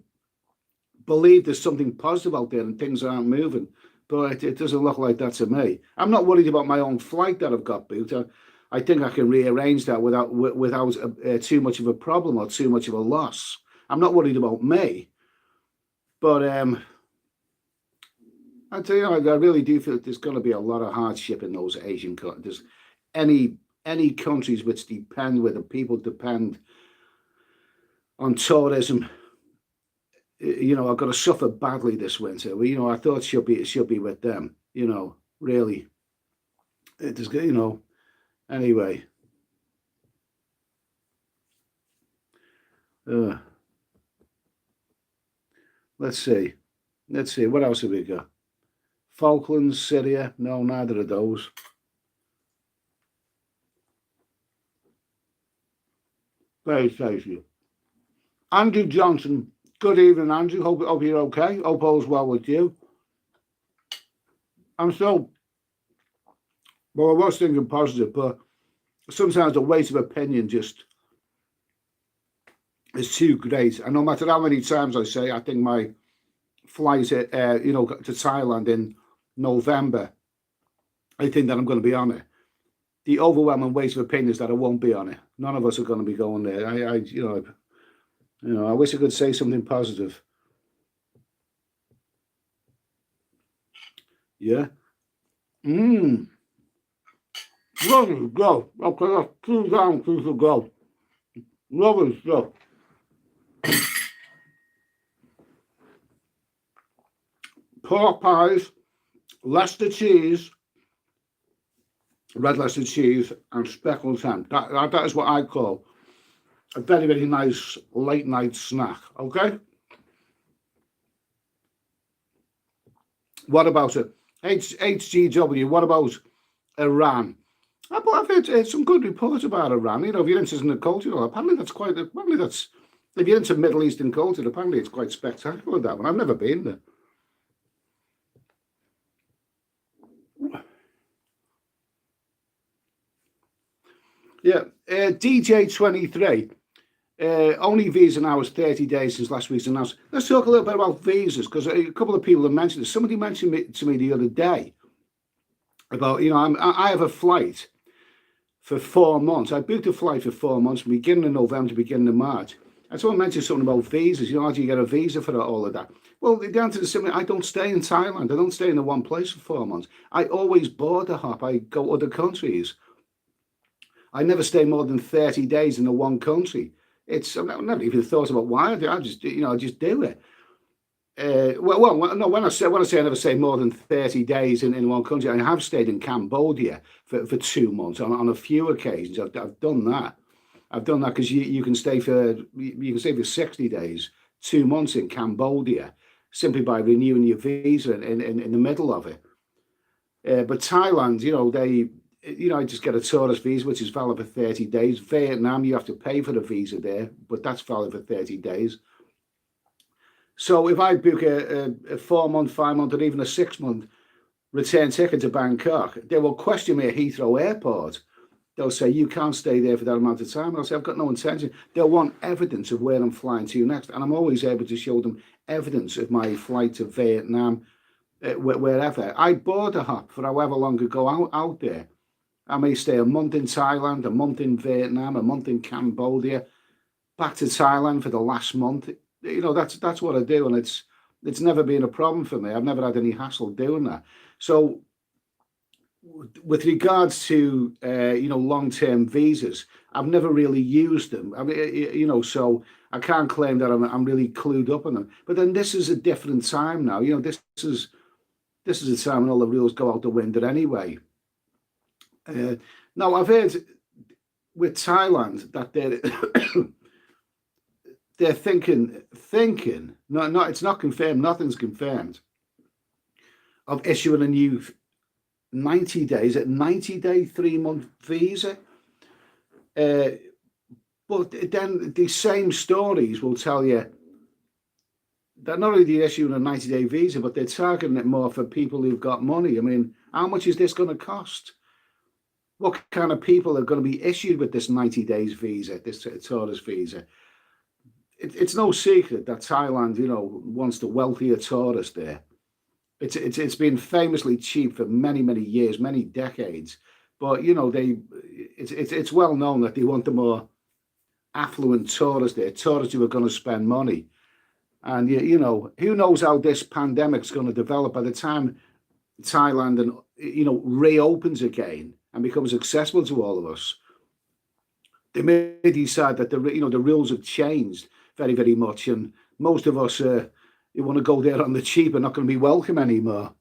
S1: believe there's something positive out there and things aren't moving, but it doesn't look like that to me. I'm not worried about my own flight that I've got booked. I think I can rearrange that without too much of a problem or too much of a loss. I'm not worried about me, but I tell you, I really do feel there's going to be a lot of hardship in those Asian countries. Any countries which depend, where the people depend on tourism, are going to suffer badly this winter. Well, I thought it should be with them. Really, it is. Anyway, let's see. What else have we got? Falklands, Syria. No, neither of those. Very thank you. Andrew Johnson. Good evening, Andrew. Hope you're okay. Hope all's well with you. I was thinking positive, but sometimes the weight of opinion just is too great. And no matter how many times I say, I think my flight, to Thailand in November, I think that I'm going to be on it. The overwhelming weight of opinion is that I won't be on it. None of us are going to be going there. I wish I could say something positive. Yeah. Lovely go. Okay, that's 2 down, 2 to go. Lovely stuff. Pork pies, Leicester cheese, red Leicester cheese, and speckled ham. That is what I call a very, very nice late night snack. Okay? What about it? HGW, what about Iran? I've heard some good reports about Iran. If you're interested in the culture, apparently that's, if you're into Middle Eastern culture, apparently it's quite spectacular, that one. I've never been there. Yeah, DJ23. Only visa now is 30 days since last week's announcement. Let's talk a little bit about visas, because a couple of people have mentioned this. Somebody mentioned to me the other day about, I have a flight for 4 months. I booked a flight for 4 months, from beginning of November to beginning of March. And someone mentioned something about visas. How do you get a visa for all of that? Well, the answer is simply, I don't stay in Thailand. I don't stay in the one place for 4 months. I always border hop. I go other countries. I never stay more than 30 days in the one country. I've never even thought about why I do. I just do it. No. When I say I never stay more than 30 days in one country, I have stayed in Cambodia for 2 months on a few occasions. I've done that. I've done that because you can stay for 60 days, 2 months in Cambodia, simply by renewing your visa in the middle of it. But Thailand, I just get a tourist visa, which is valid for 30 days. Vietnam, you have to pay for the visa there, but that's valid for 30 days. So if I book a 4 month, 5 month, or even a 6 month return ticket to Bangkok, they will question me at Heathrow Airport. They'll say, you can't stay there for that amount of time. I'll say, I've got no intention. They'll want evidence of where I'm flying to next. And I'm always able to show them evidence of my flight to Vietnam, wherever. I border hop for however long I go out there. I may stay a month in Thailand, a month in Vietnam, a month in Cambodia, back to Thailand for the last month. That's what I do. And it's never been a problem for me. I've never had any hassle doing that. So with regards to long-term visas, I've never really used them. I mean, so I can't claim that I'm really clued up on them. But then this is a different time now. This is a time when all the rules go out the window anyway. Now I've heard with Thailand that they're thinking. No, it's not confirmed. Nothing's confirmed of issuing a new 90-day 3-month visa. But then the same stories will tell you that not only they're issuing a 90-day visa, but they're targeting it more for people who've got money. I mean, how much is this going to cost? What kind of people are going to be issued with this 90 days visa, this tourist visa? It's no secret that Thailand, wants the wealthier tourists there. It's been famously cheap for many years, many decades. But it's well known that they want the more affluent tourists there, tourists who are going to spend money. And who knows how this pandemic's going to develop by the time Thailand and reopens again and becomes accessible to all of us. They may decide that the rules have changed very much, and most of us who want to go there on the cheap are not going to be welcome anymore.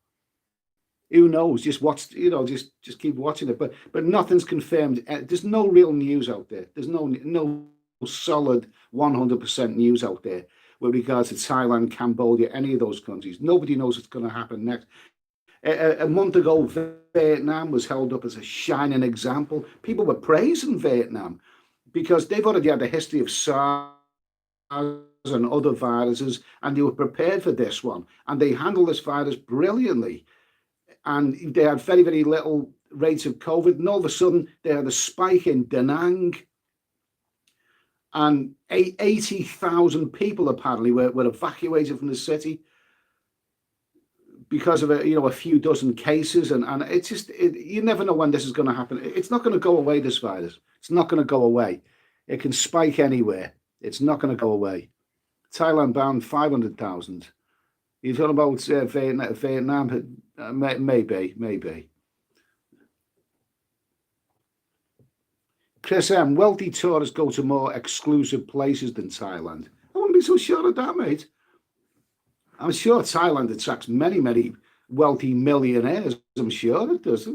S1: Who knows? Just watch, just keep watching it. But nothing's confirmed. There's no real news out there. There's no solid 100% news out there with regards to Thailand, Cambodia, any of those countries. Nobody knows what's going to happen next. A month ago, Vietnam was held up as a shining example. People were praising Vietnam because they've already had a history of SARS and other viruses, and they were prepared for this one. And they handled this virus brilliantly. And they had very little rates of COVID. And all of a sudden, they had a spike in Da Nang. And 80,000 people apparently were evacuated from the city because of a few dozen cases, and it's just you never know when this is going to happen. It's not going to go away. This virus, it's not going to go away. It can spike anywhere. It's not going to go away. Thailand bound 500,000. You're talking about Vietnam? Maybe. Chris M. Wealthy tourists go to more exclusive places than Thailand. I wouldn't be so sure of that, mate. I'm sure Thailand attracts many wealthy millionaires. I'm sure it does.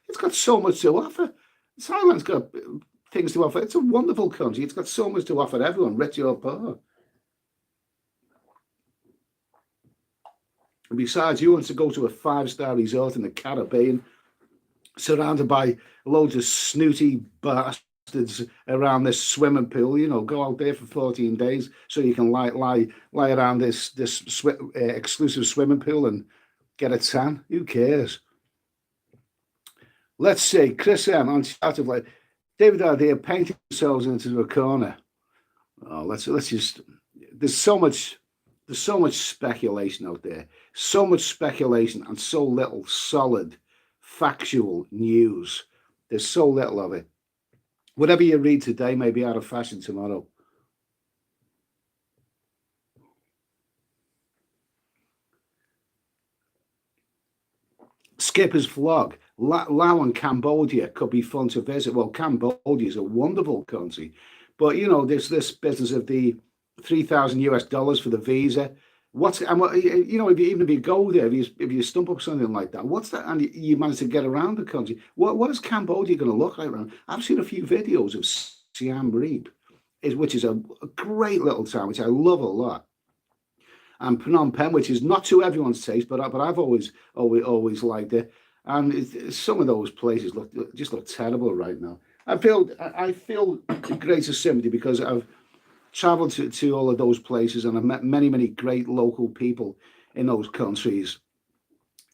S1: It's got so much to offer. Thailand's got things to offer. It's a wonderful country. It's got so much to offer everyone, rich or poor. And besides, who wants to go to a 5-star resort in the Caribbean, surrounded by loads of snooty bastards around this swimming pool? Go out there for 14 days so you can lie around this exclusive swimming pool and get a tan. Who cares? Let's see. Chris M. on chat of like David are there painting themselves into a corner. Oh, let's just. There's so much speculation out there. So much speculation and so little solid, factual news. There's so little of it. Whatever you read today may be out of fashion tomorrow. Skipper's Vlog. Laos and Cambodia could be fun to visit. Well, Cambodia is a wonderful country, but you know, there's this business of the $3,000 for the visa. You know, even if you go there, if you stump up something like that, what's that? And you manage to get around the country. What is Cambodia going to look like around? I've seen a few videos of Siem Reap, which is a great little town, which I love a lot. And Phnom Penh, which is not to everyone's taste, but I've always liked it. And some of those places just look terrible right now. I feel greater sympathy because I've traveled to all of those places and I've met many great local people in those countries.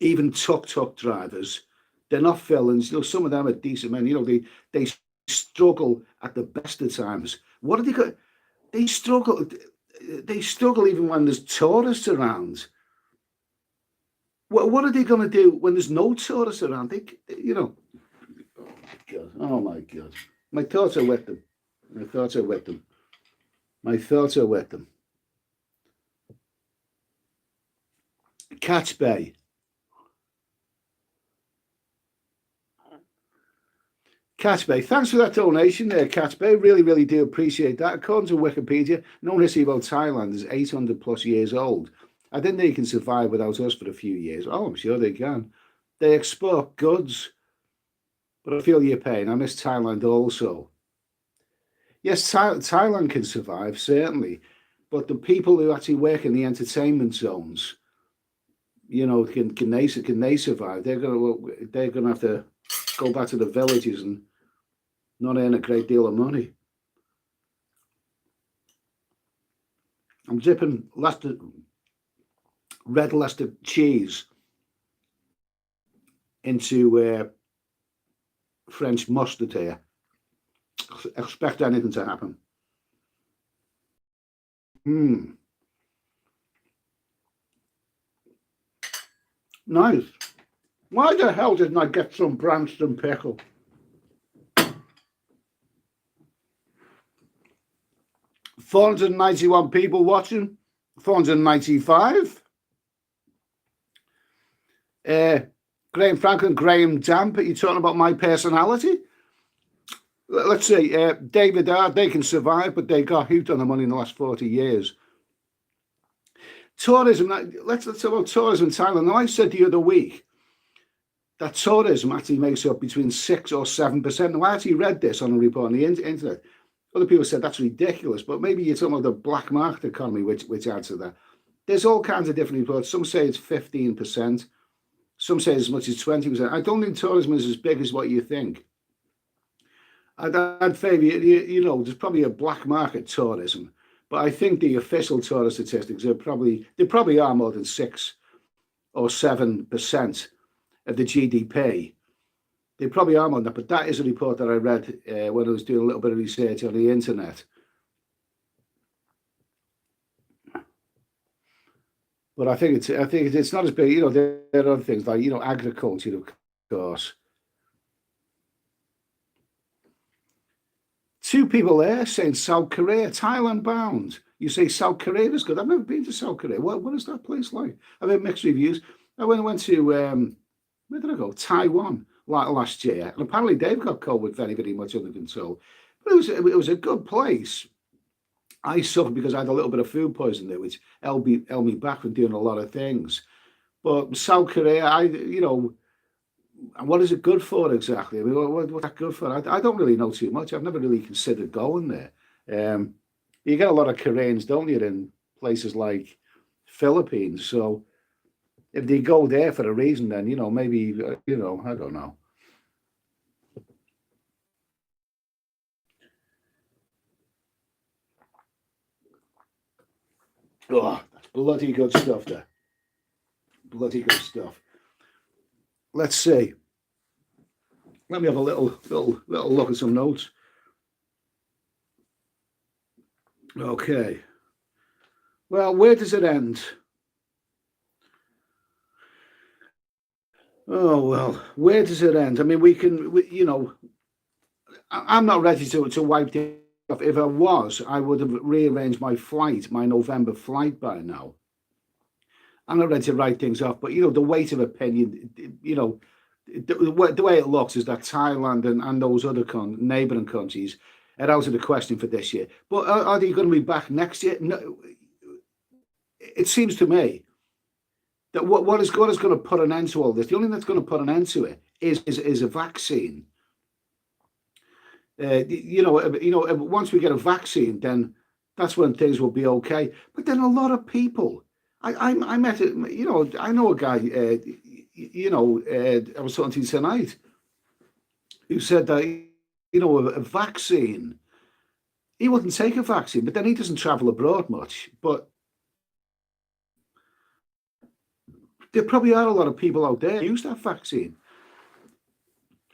S1: Even tuk-tuk drivers, they're not villains. You know, some of them are decent men. You know, they struggle at the best of times. What are they got? They struggle. They struggle even when there's tourists around. What are they going to do when there's no tourists around? You know, oh my God, my thoughts are with them. My thoughts are with them. My thoughts are with them. Catch Bay. Catch Bay, thanks for that donation there, Catch Bay. Really do appreciate that. According to Wikipedia, known history about Thailand is 800 plus years old. I think they can survive without us for a few years. Oh, I'm sure they can. They export goods. But I feel your pain. I miss Thailand also. Yes, Thailand can survive, certainly. But the people who actually work in the entertainment zones, you know, can they survive? They're gonna have to go back to the villages and not earn a great deal of money. I'm dipping red Leicester cheese into French mustard here. Expect anything to happen. Nice. Why the hell didn't I get some Branston pickle? 491 people watching. 495. Graham Franklin, Graham Damp, are you talking about my personality? Let's see, David R, they can survive, but they got hooked on the money in the last 40 years. Tourism, let's talk about tourism in Thailand. Now, I said the other week that tourism actually makes up between 6 or 7%. Now, I actually read this on a report on the internet. Other people said that's ridiculous, but maybe you're talking about the black market economy, which adds to that. There's all kinds of different reports. Some say it's 15%. Some say as much as 20%. I don't think tourism is as big as what you think. I'd favour, you know, there's probably a black market tourism, but I think the official tourist statistics are they probably are more than 6 or 7% of the GDP. They probably are more than that, but that is a report that I read when I was doing a little bit of research on the internet. But I think it's not as big. You know, there are other things like, you know, agriculture, of course. 2 people there saying South Korea, Thailand bound. You say South Korea is good. I've never been to South Korea. What is that place like? I've had mixed reviews. I went to where did I go? Taiwan last year, and apparently they've got COVID very much under control. But it was a good place. I suffered because I had a little bit of food poisoning there, which held me back from doing a lot of things. But South Korea, you know, what is it good for exactly? I mean, what's that good for? I don't really know too much. I've never really considered going there. You get a lot of Koreans, don't you, in places like Philippines. So if they go there for a reason, then, you know, maybe, you know, I don't know. Oh, that's bloody good stuff there. Bloody good stuff. Let's see. Let me have a little look at some notes. Okay. Well, where does it end? Oh, well, where does it end? I mean, you know, I'm not ready to wipe it off. If I was, I would have rearranged my November flight by now. I'm not ready to write things off, but the weight of opinion, the way it looks is that Thailand and those other neighbouring countries are out of the question for this year. But are they going to be back next year? No, it seems to me that what is going to put an end to all this, the only thing that's going to put an end to it is a vaccine. Once we get a vaccine, then that's when things will be okay. But then a lot of people, I met, I know a guy, I was talking to tonight, who said that, a vaccine, he wouldn't take a vaccine, but then he doesn't travel abroad much. But there probably are a lot of people out there who use that vaccine.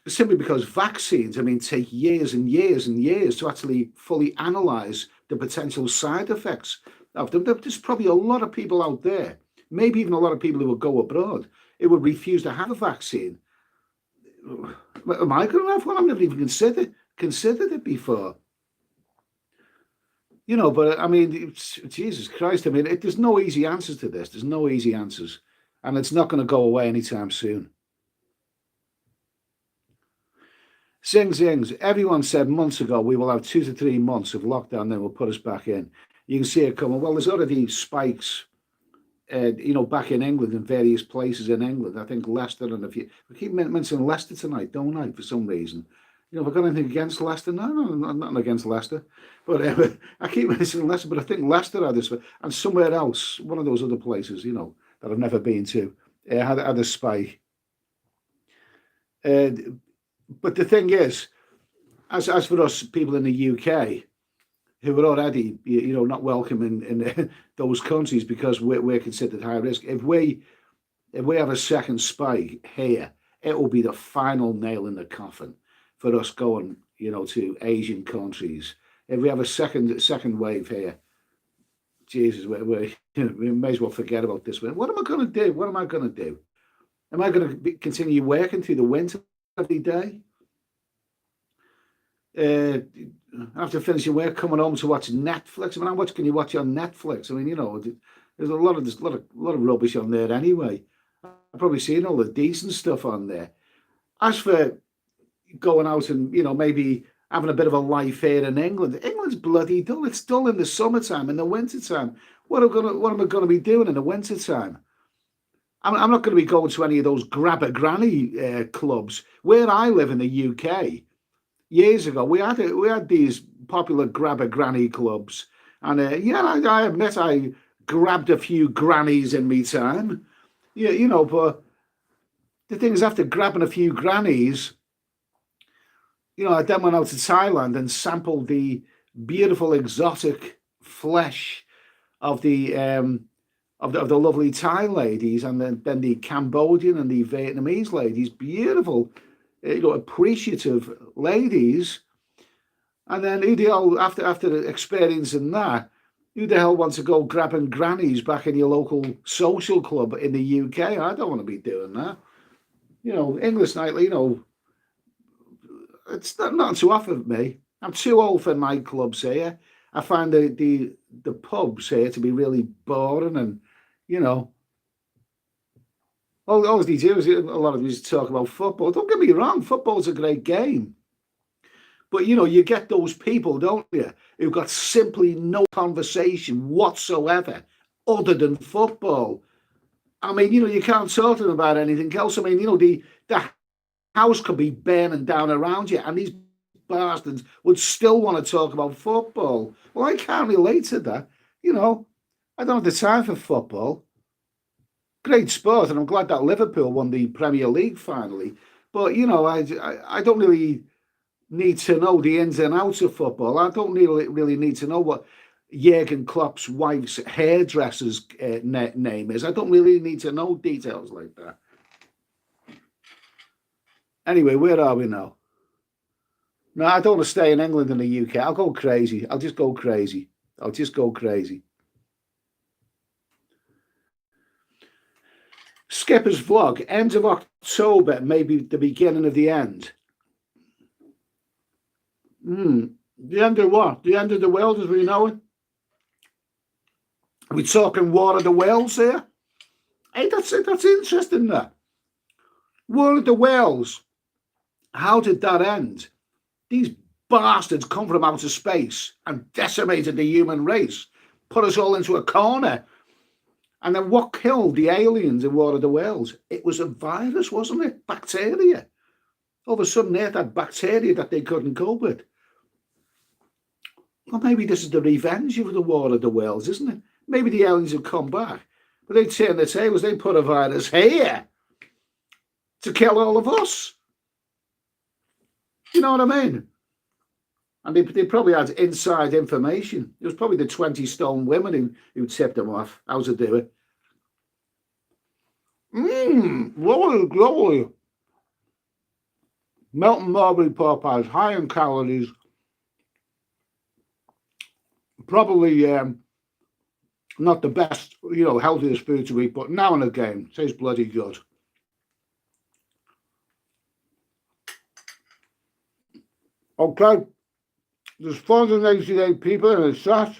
S1: Simply because vaccines, take years and years and years to actually fully analyse the potential side effects of them. There's probably a lot of people out there, maybe even a lot of people who will go abroad, who would refuse to have a vaccine. Am I going to have one? I've never even considered it before. But Jesus Christ, there's no easy answers to this. There's no easy answers. And it's not going to go away anytime soon. Zings. Everyone said months ago we will have 2 to 3 months of lockdown, then we'll put us back in. You can see it coming. Well, there's already spikes, back in England, in various places in England. I think Leicester and a few. I keep mentioning Leicester tonight, don't I, for some reason? Have I got anything against Leicester? No, nothing against Leicester. But I keep mentioning Leicester, but I think Leicester had this, and somewhere else, one of those other places, that I've never been to, had a spike. But the thing is, as for us people in the UK, who are already, not welcome in those countries because we're considered high risk, if we have a second spike here, it will be the final nail in the coffin for us going, to Asian countries. If we have a second wave here, Jesus, we may as well forget about this one. What am I going to do? What am I going to do? Am I going to continue working through the winter every day? After finishing work, coming home to watch Netflix. How much can you watch on Netflix? There's a lot of rubbish on there anyway. I've probably seen all the decent stuff on there. As for going out and maybe having a bit of a life here in England, England's bloody dull. It's dull in the summertime. In the wintertime, what am I going to be doing in the wintertime? I'm not going to be going to any of those grab a granny clubs. Where I live in the UK, years ago, we had these popular grab a granny clubs, and I admit I grabbed a few grannies in me time. But the thing is, after grabbing a few grannies, I then went out to Thailand and sampled the beautiful exotic flesh of the lovely Thai ladies, and then the Cambodian and the Vietnamese ladies, beautiful, appreciative ladies. And then who the hell, after experiencing that, who the hell wants to go grabbing grannies back in your local social club in the UK? I don't want to be doing that. English nightly, it's not too often for me. I'm too old for nightclubs here. I find the pubs here to be really boring, and all they do is a lot of them talk about football. Don't get me wrong, football's a great game, but you get those people, don't you, who've got simply no conversation whatsoever other than football. You can't talk to them about anything else. The house could be burning down around you, and these bastards would still want to talk about football. Well, I can't relate to that. I don't have the time for football. Great sport, and I'm glad that Liverpool won the Premier League finally. But, I don't really need to know the ins and outs of football. I don't really need to know what Jurgen Klopp's wife's hairdresser's name is. I don't really need to know details like that. Anyway, where are we now? No, I don't want to stay in England and the UK. I'll go crazy. I'll just go crazy. Skipper's vlog, end of October, maybe the beginning of the end. The end of what? The end of the world as we know it? Are we talking War of the Worlds here? Hey, that's interesting. That War of the Whales. How did that end? These bastards come from outer space and decimated the human race, put us all into a corner. And then what killed the aliens in War of the Whales? It was a virus, wasn't it? Bacteria. All of a sudden, Earth had bacteria that they couldn't cope with. Well, maybe this is the revenge of the War of the Whales, isn't it? Maybe the aliens have come back. But they turn the tables, they put a virus here to kill all of us. You know what I mean? And they probably had inside information. It was probably the 20 stone women who tipped them off how to do it. Lovely. Melton Mowbray Popeyes, high in calories. Probably not the best, healthiest food to eat, but now and again, tastes bloody good. Okay, there's 488 people in the chat.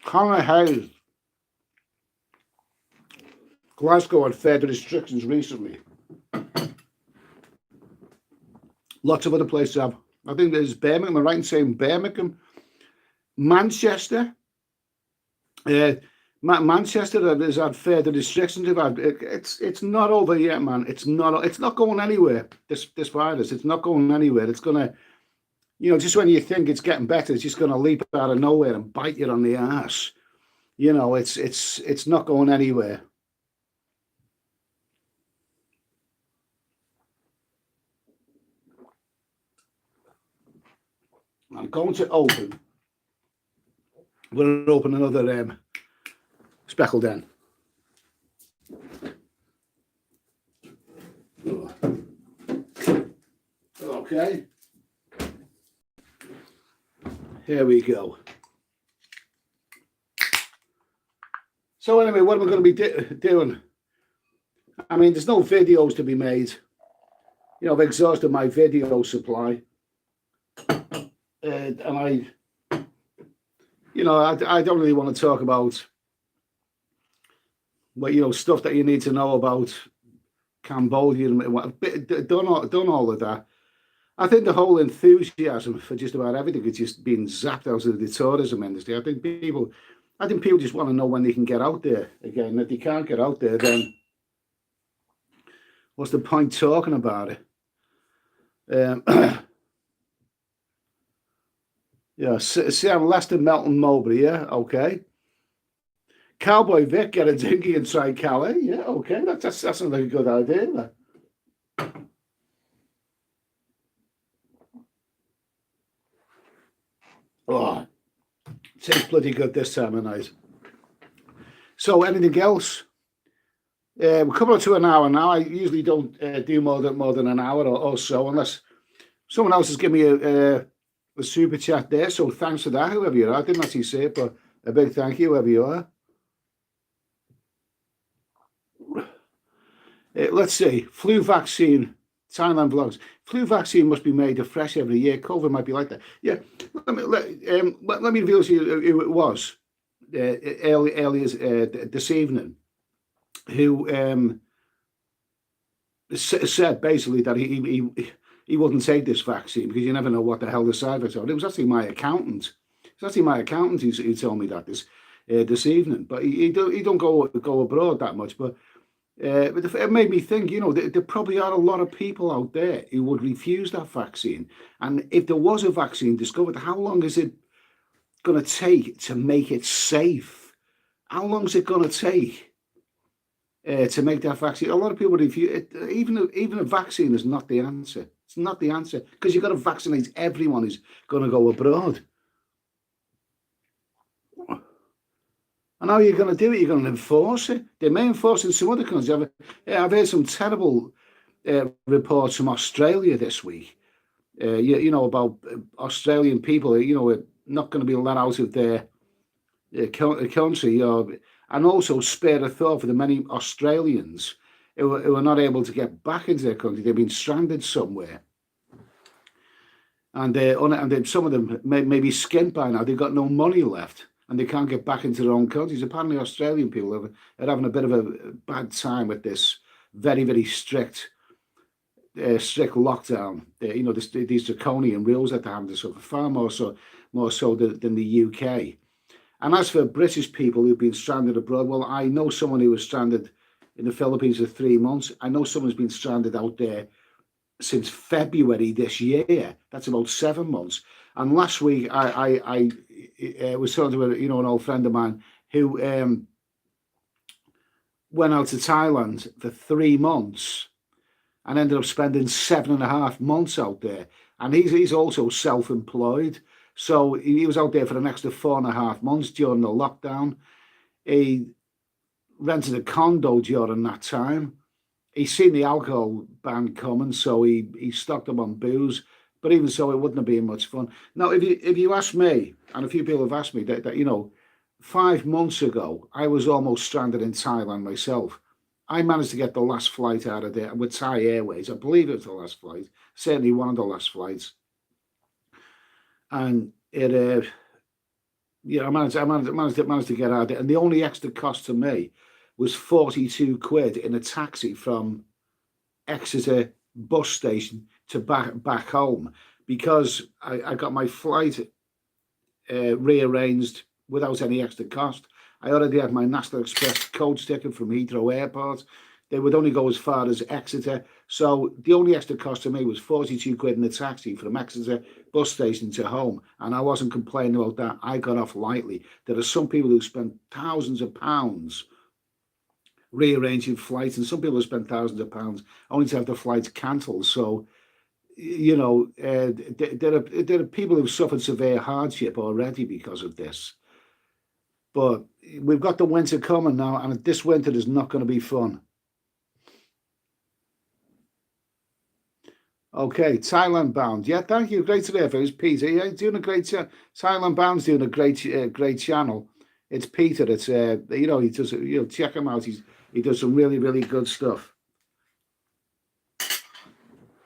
S1: Connor Hayes. Glasgow had further restrictions recently. Lots of other places have. I think there's Birmingham, am I right in saying Birmingham? Manchester. Manchester has had further restrictions. It's not over yet, man. It's not going anywhere. This virus, it's not going anywhere. It's gonna, just when you think it's getting better, it's just gonna leap out of nowhere and bite you on the ass. It's not going anywhere. I'm going to open. We're going to open another speckled hen. Okay. Here we go. So anyway, what am I going to be doing? I mean, there's no videos to be made. I've exhausted my video supply. And I don't really want to talk about stuff that you need to know about Cambodia and done all of that. I think the whole enthusiasm for just about everything is just being zapped out of the tourism industry. I think people just want to know when they can get out there again. If they can't get out there, then what's the point talking about it? Yeah, Sam Lester, Melton Mowbray, yeah, okay. Cowboy Vic, get a dinghy inside Calais, yeah, okay, that's not a good idea. Oh, tastes bloody good this time of night. So, anything else? We're coming up to an hour now. I usually don't do more than an hour or so, unless someone else has given me a super chat there, so thanks for that, whoever you are. I didn't actually say it, but a big thank you, whoever you are. Let's see, flu vaccine, Thailand vlogs. Flu vaccine must be made afresh every year. COVID might be like that. Yeah, let me reveal to you who it was earlier this evening, who said basically that he wouldn't take this vaccine because you never know what the hell the side effects are. It was actually my accountant. Who told me that this evening. But he don't go abroad that much. But it made me think. There probably are a lot of people out there who would refuse that vaccine. And if there was a vaccine discovered, how long is it going to take to make it safe? How long is it going to take to make that vaccine? A lot of people refuse it. Even a vaccine is not the answer. It's not the answer because you've got to vaccinate everyone who's going to go abroad. And how are you going to do it? You're going to enforce it. They may enforce it in some other countries. I've heard some terrible reports from Australia this week. About Australian people. Are not going to be let out of their country. And also spare a thought for the many Australians who are not able to get back into their country. They've been stranded somewhere. And some of them may be skint by now. They've got no money left. and they can't get back into their own countries. Apparently, Australian people are having a bit of a bad time with this very, very strict lockdown. These draconian rules that they're having to suffer far more so than the UK. And as for British people who've been stranded abroad, well, I know someone who was stranded in the Philippines for 3 months. I know someone's been stranded out there since February this year. That's about 7 months. And last week, I was talking to an old friend of mine who went out to Thailand for 3 months and ended up spending 7.5 months out there. And he's also self-employed. So he was out there for an extra 4.5 months during the lockdown. He rented a condo during that time. He's seen the alcohol ban coming, so he stocked up on booze. But even so, it wouldn't have been much fun. Now, if you ask me, and a few people have asked me that 5 months ago, I was almost stranded in Thailand myself. I managed to get the last flight out of there with Thai Airways. I believe it was the last flight, certainly one of the last flights. And I managed to get out of it. And the only extra cost to me was 42 quid in a taxi from Exeter bus station to back home, because I got my flight rearranged without any extra cost. I already had my National Express coach ticket from Heathrow Airport. They would only go as far as Exeter. So the only extra cost to me was 42 quid in a taxi from Exeter bus station to home. And I wasn't complaining about that. I got off lightly. There are some people who spend thousands of pounds rearranging flights, and some people have spent thousands of pounds only to have the flights cancelled. So, there are people who've suffered severe hardship already because of this. But we've got the winter coming now, and this winter is not going to be fun. Okay, Thailand bound. Yeah, thank you. Great to hear from you, Peter. Yeah, doing a great Thailand bound's doing a great channel. It's Peter. It's he does check him out. He does some really, really good stuff.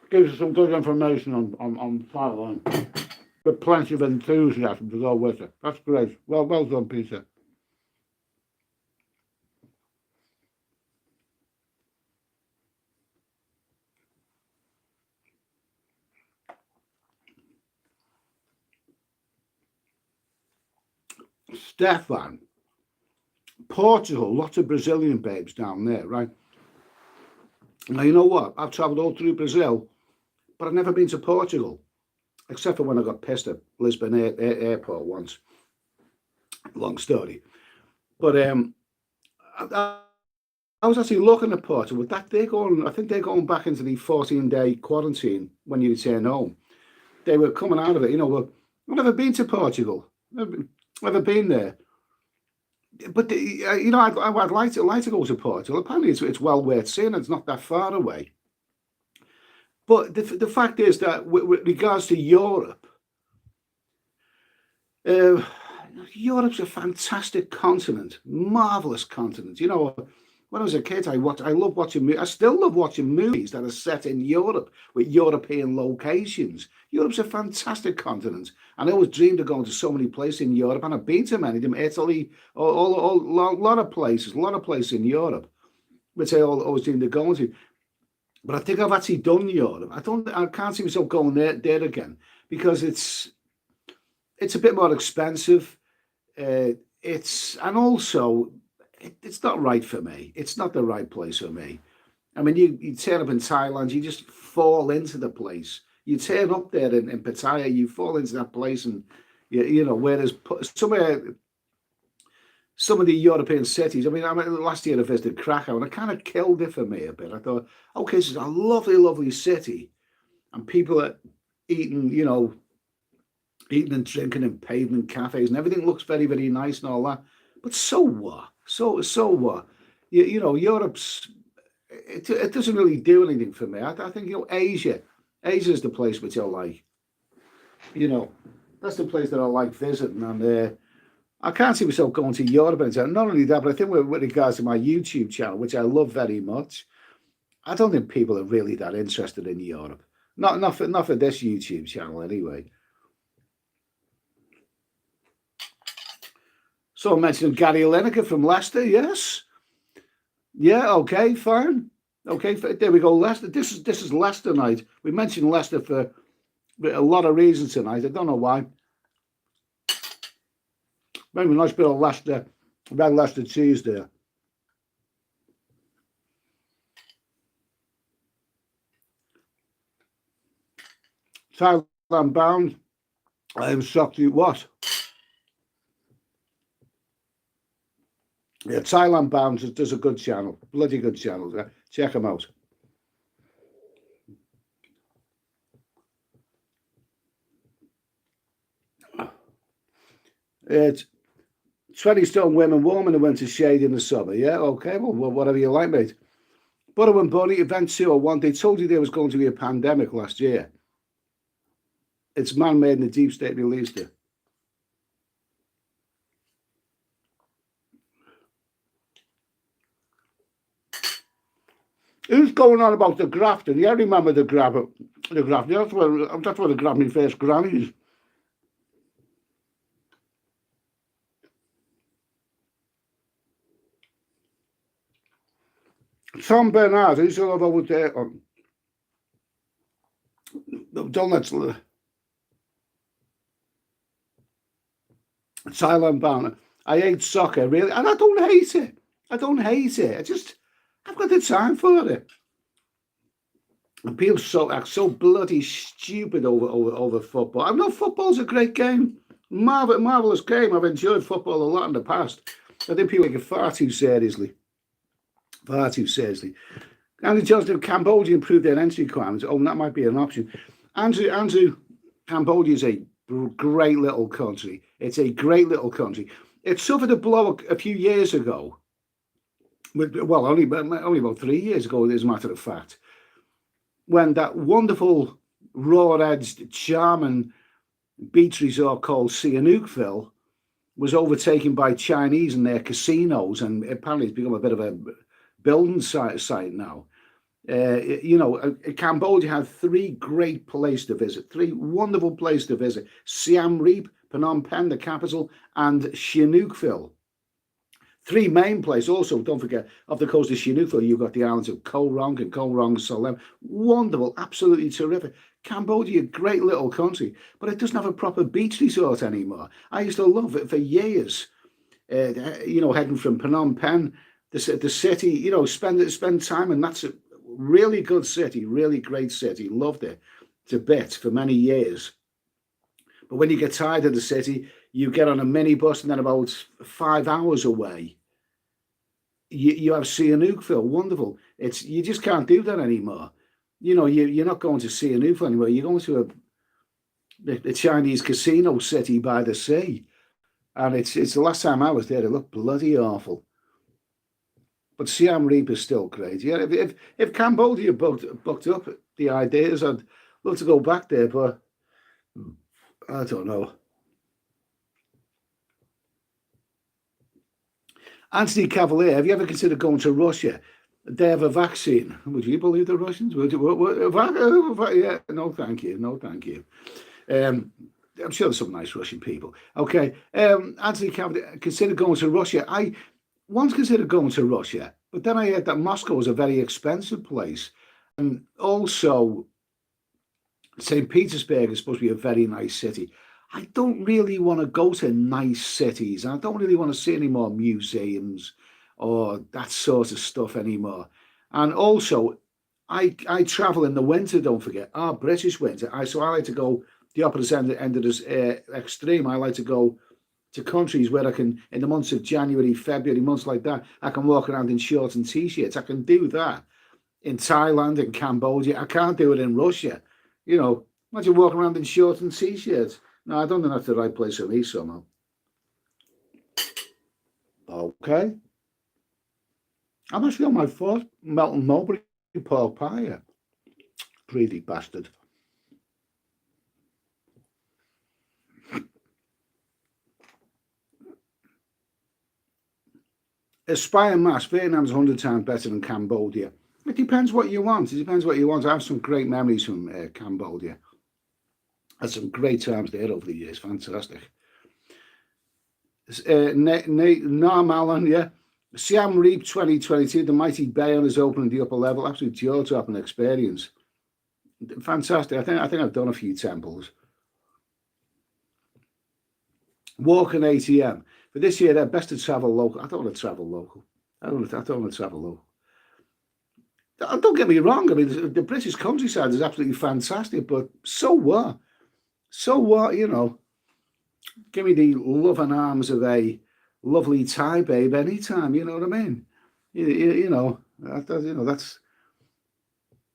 S1: Gives us some good information on Thailand with plenty of enthusiasm to go with it. That's great. Well done, Peter. Stefan, Portugal, lots of Brazilian babes down there, right? Now, you know what? I've travelled all through Brazil, but I've never been to Portugal, except for when I got pissed at Lisbon airport once. Long story. But I was actually looking at Portugal. I think they're going back into the 14-day quarantine when you return home. They were coming out of it. I've never been to Portugal. Never been there. But I'd like to go to Portugal. Apparently, it's well worth seeing. It's not that far away. But the fact is that with regards to Europe, Europe's a fantastic continent, marvelous continent. When I was a kid, I love watching. I still love watching movies that are set in Europe with European locations. Europe's a fantastic continent, and I always dreamed of going to so many places in Europe, and I've been to many of them. Italy, a lot of places in Europe, which I always dreamed of going to. But I think I've actually done Europe. I can't see myself going there again, because it's a bit more expensive. It's not right for me. It's not the right place for me. I mean, you turn up in Thailand, you just fall into the place. You turn up there in Pattaya, you fall into that place, and whereas some of the European cities. I mean, last year I visited Krakow, and it kind of killed it for me a bit. I thought, okay, this is a lovely, lovely city, and people are eating and drinking in pavement cafes, and everything looks very, very nice and all that. But so what? So what? Europe's it doesn't really do anything for me. I think Asia is the place which I like. That's the place that I like visiting, and I can't see myself going to Europe. And not only that, but I think with regards to my YouTube channel, which I love very much, I don't think people are really that interested in Europe. Not for this YouTube channel anyway. Someone mentioned Gary Lineker from Leicester. Yes. Yeah. Okay. Fine. Okay. There we go. Leicester. This is Leicester night. We mentioned Leicester for a lot of reasons tonight. I don't know why. Maybe a nice bit of Leicester, red Leicester cheese there. Thailand bound. I am shocked you what? Yeah, Thailand bound does a good channel, bloody good channel. Check them out. It's 20 stone women warm in the winter, shade in the summer. Yeah, okay, well, whatever you like, mate. Butter and Bunny, Event 201, they told you there was going to be a pandemic last year. It's man-made and the deep state released it. Who's going on about the grafting? Yeah, I remember the grafting. That's where I grabbed my first grannies. Tom Bernard, who's all over there? Don't let's Thailand banner. I hate soccer, really, and I don't hate it. I don't hate it. I've got the time for it. And people act so bloody stupid over football. I know football's a great game, marvelous game. I've enjoyed football a lot in the past. I think people take it far too seriously. Far too seriously. Andrew Johnson, Cambodia improved their entry requirements. Oh, that might be an option. Andrew, Cambodia is a great little country. It's a great little country. It suffered a blow a few years ago. Well, only about 3 years ago, as a matter of fact, when that wonderful, raw-edged, charming beach resort called Sihanoukville was overtaken by Chinese and their casinos, and apparently it's become a bit of a building site now. Cambodia had three great places to visit, three wonderful places to visit: Siem Reap, Phnom Penh, the capital, and Sihanoukville. Three main places. Also, don't forget, off the coast of Sihanoukville, you've got the islands of Koh Rong and Koh Rong Salem. Wonderful, absolutely terrific. Cambodia, great little country, but it doesn't have a proper beach resort anymore. I used to love it for years. Heading from Phnom Penh, the city, spend time, and that's a really good city, really great city. Loved it to bits for many years. But when you get tired of the city, you get on a minibus, and then about 5 hours away, you have Sihanoukville. Wonderful. You just can't do that anymore. You're not going to Sihanoukville anymore. You're going to the Chinese casino city by the sea, and it's the last time I was there. It looked bloody awful. But Siem Reap is still great. Yeah, if Cambodia booked up the ideas, I'd love to go back there, but I don't know. Anthony Cavalier, have you ever considered going to Russia? They have a vaccine. Would you believe the Russians? Yeah, no, thank you. No, thank you. I'm sure there's some nice Russian people. Okay. Anthony Cavalier, considered going to Russia. I once considered going to Russia, but then I heard that Moscow is a very expensive place. And also, St. Petersburg is supposed to be a very nice city. I don't really want to go to nice cities. I don't really want to see any more museums or that sort of stuff anymore. And also, I travel in the winter, don't forget, our British winter. So I like to go the opposite end of this extreme. I like to go to countries where I can, in the months of January, February, months like that, I can walk around in shorts and T-shirts. I can do that in Thailand and Cambodia. I can't do it in Russia. Imagine walking around in shorts and T-shirts. No, I don't think that's the right place for me somehow. Okay. I'm actually on my fourth Melton Mowbray pork pie here. Greedy bastard. Aspire Mass, Vietnam's 100 times better than Cambodia. It depends what you want. I have some great memories from Cambodia. Had some great times there over the years. Fantastic. Narmalan, yeah. Siam Reap 2022, the Mighty Bayon is opening the upper level. Absolute jaw-dropping experience. Fantastic. I think I've done a few temples. Walking ATM. For this year, they're best to travel local. I don't want to travel local. I don't want to travel local. Don't get me wrong. I mean, the British countryside is absolutely fantastic, but so what? So what? Give me the love and arms of a lovely Thai babe anytime. You know what I mean?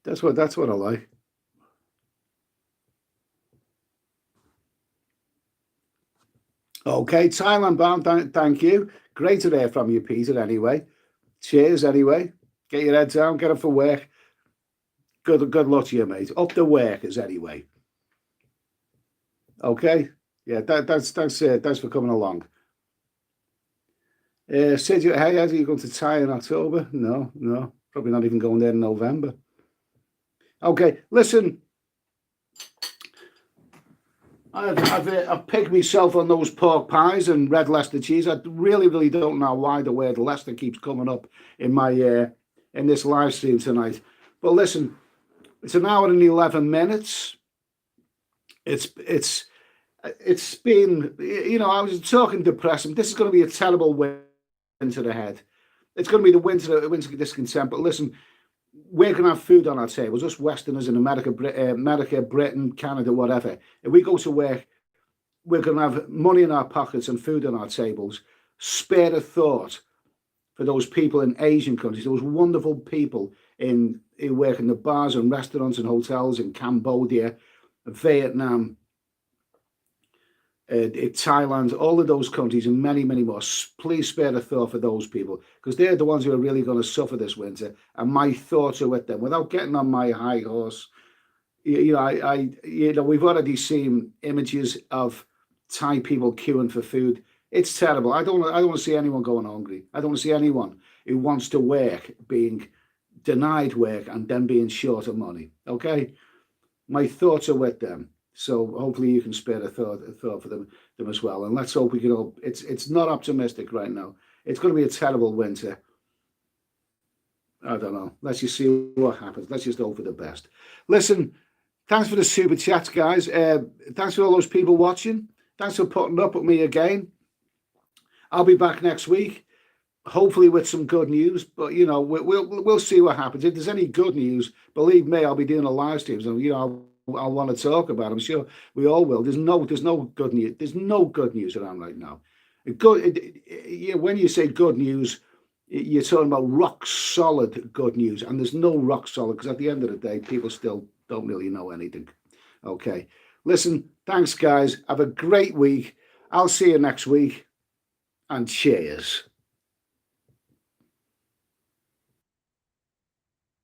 S1: That's what I like. Okay, Thailand bound. Thank you. Great to hear from you, Peter. Anyway, cheers. Anyway, get your head down. Get up for work. Good luck to you, mate. Up the workers anyway. Okay. Yeah. Thanks for coming along. Sid, hey, are you going to Thai in October? No, no. Probably not even going there in November. Okay, listen. I've picked myself on those pork pies and red Leicester cheese. I really don't know why the word Leicester keeps coming up in my in this live stream tonight. But listen, it's an hour and 11 minutes. It's been, I was talking depressing. This is going to be a terrible winter ahead. It's going to be the winter of discontent. But listen, we're going to have food on our tables, us Westerners in America, Britain, Canada, whatever. If we go to work, we're going to have money in our pockets and food on our tables. Spare a thought for those people in Asian countries, those wonderful people who work in the bars and restaurants and hotels in Cambodia, Vietnam, Thailand, all of those countries and many more. Please spare a thought for those people, because they're the ones who are really going to suffer this winter, and my thoughts are with them. Without getting on my high horse, we've already seen images of Thai people queuing for food. It's terrible. I don't want to see anyone going hungry. I don't want to see anyone who wants to work being denied work and then being short of money. Okay, my thoughts are with them. So hopefully you can spare a thought for them as well. And let's hope we can all. It's not optimistic right now. It's going to be a terrible winter. I don't know. Let's just see what happens. Let's just hope for the best. Listen, thanks for the super chats, guys. Thanks for all those people watching. Thanks for putting up with me again. I'll be back next week, hopefully with some good news. But we'll see what happens. If there's any good news, believe me, I'll be doing a live streams, and I'll want to talk about it. I'm sure we all will. There's no good news. There's no good news around right now. When you say good news, you're talking about rock solid good news, and there's no rock solid, because at the end of the day, people still don't really know anything. Okay. Listen, thanks, guys. Have a great week. I'll see you next week, and cheers.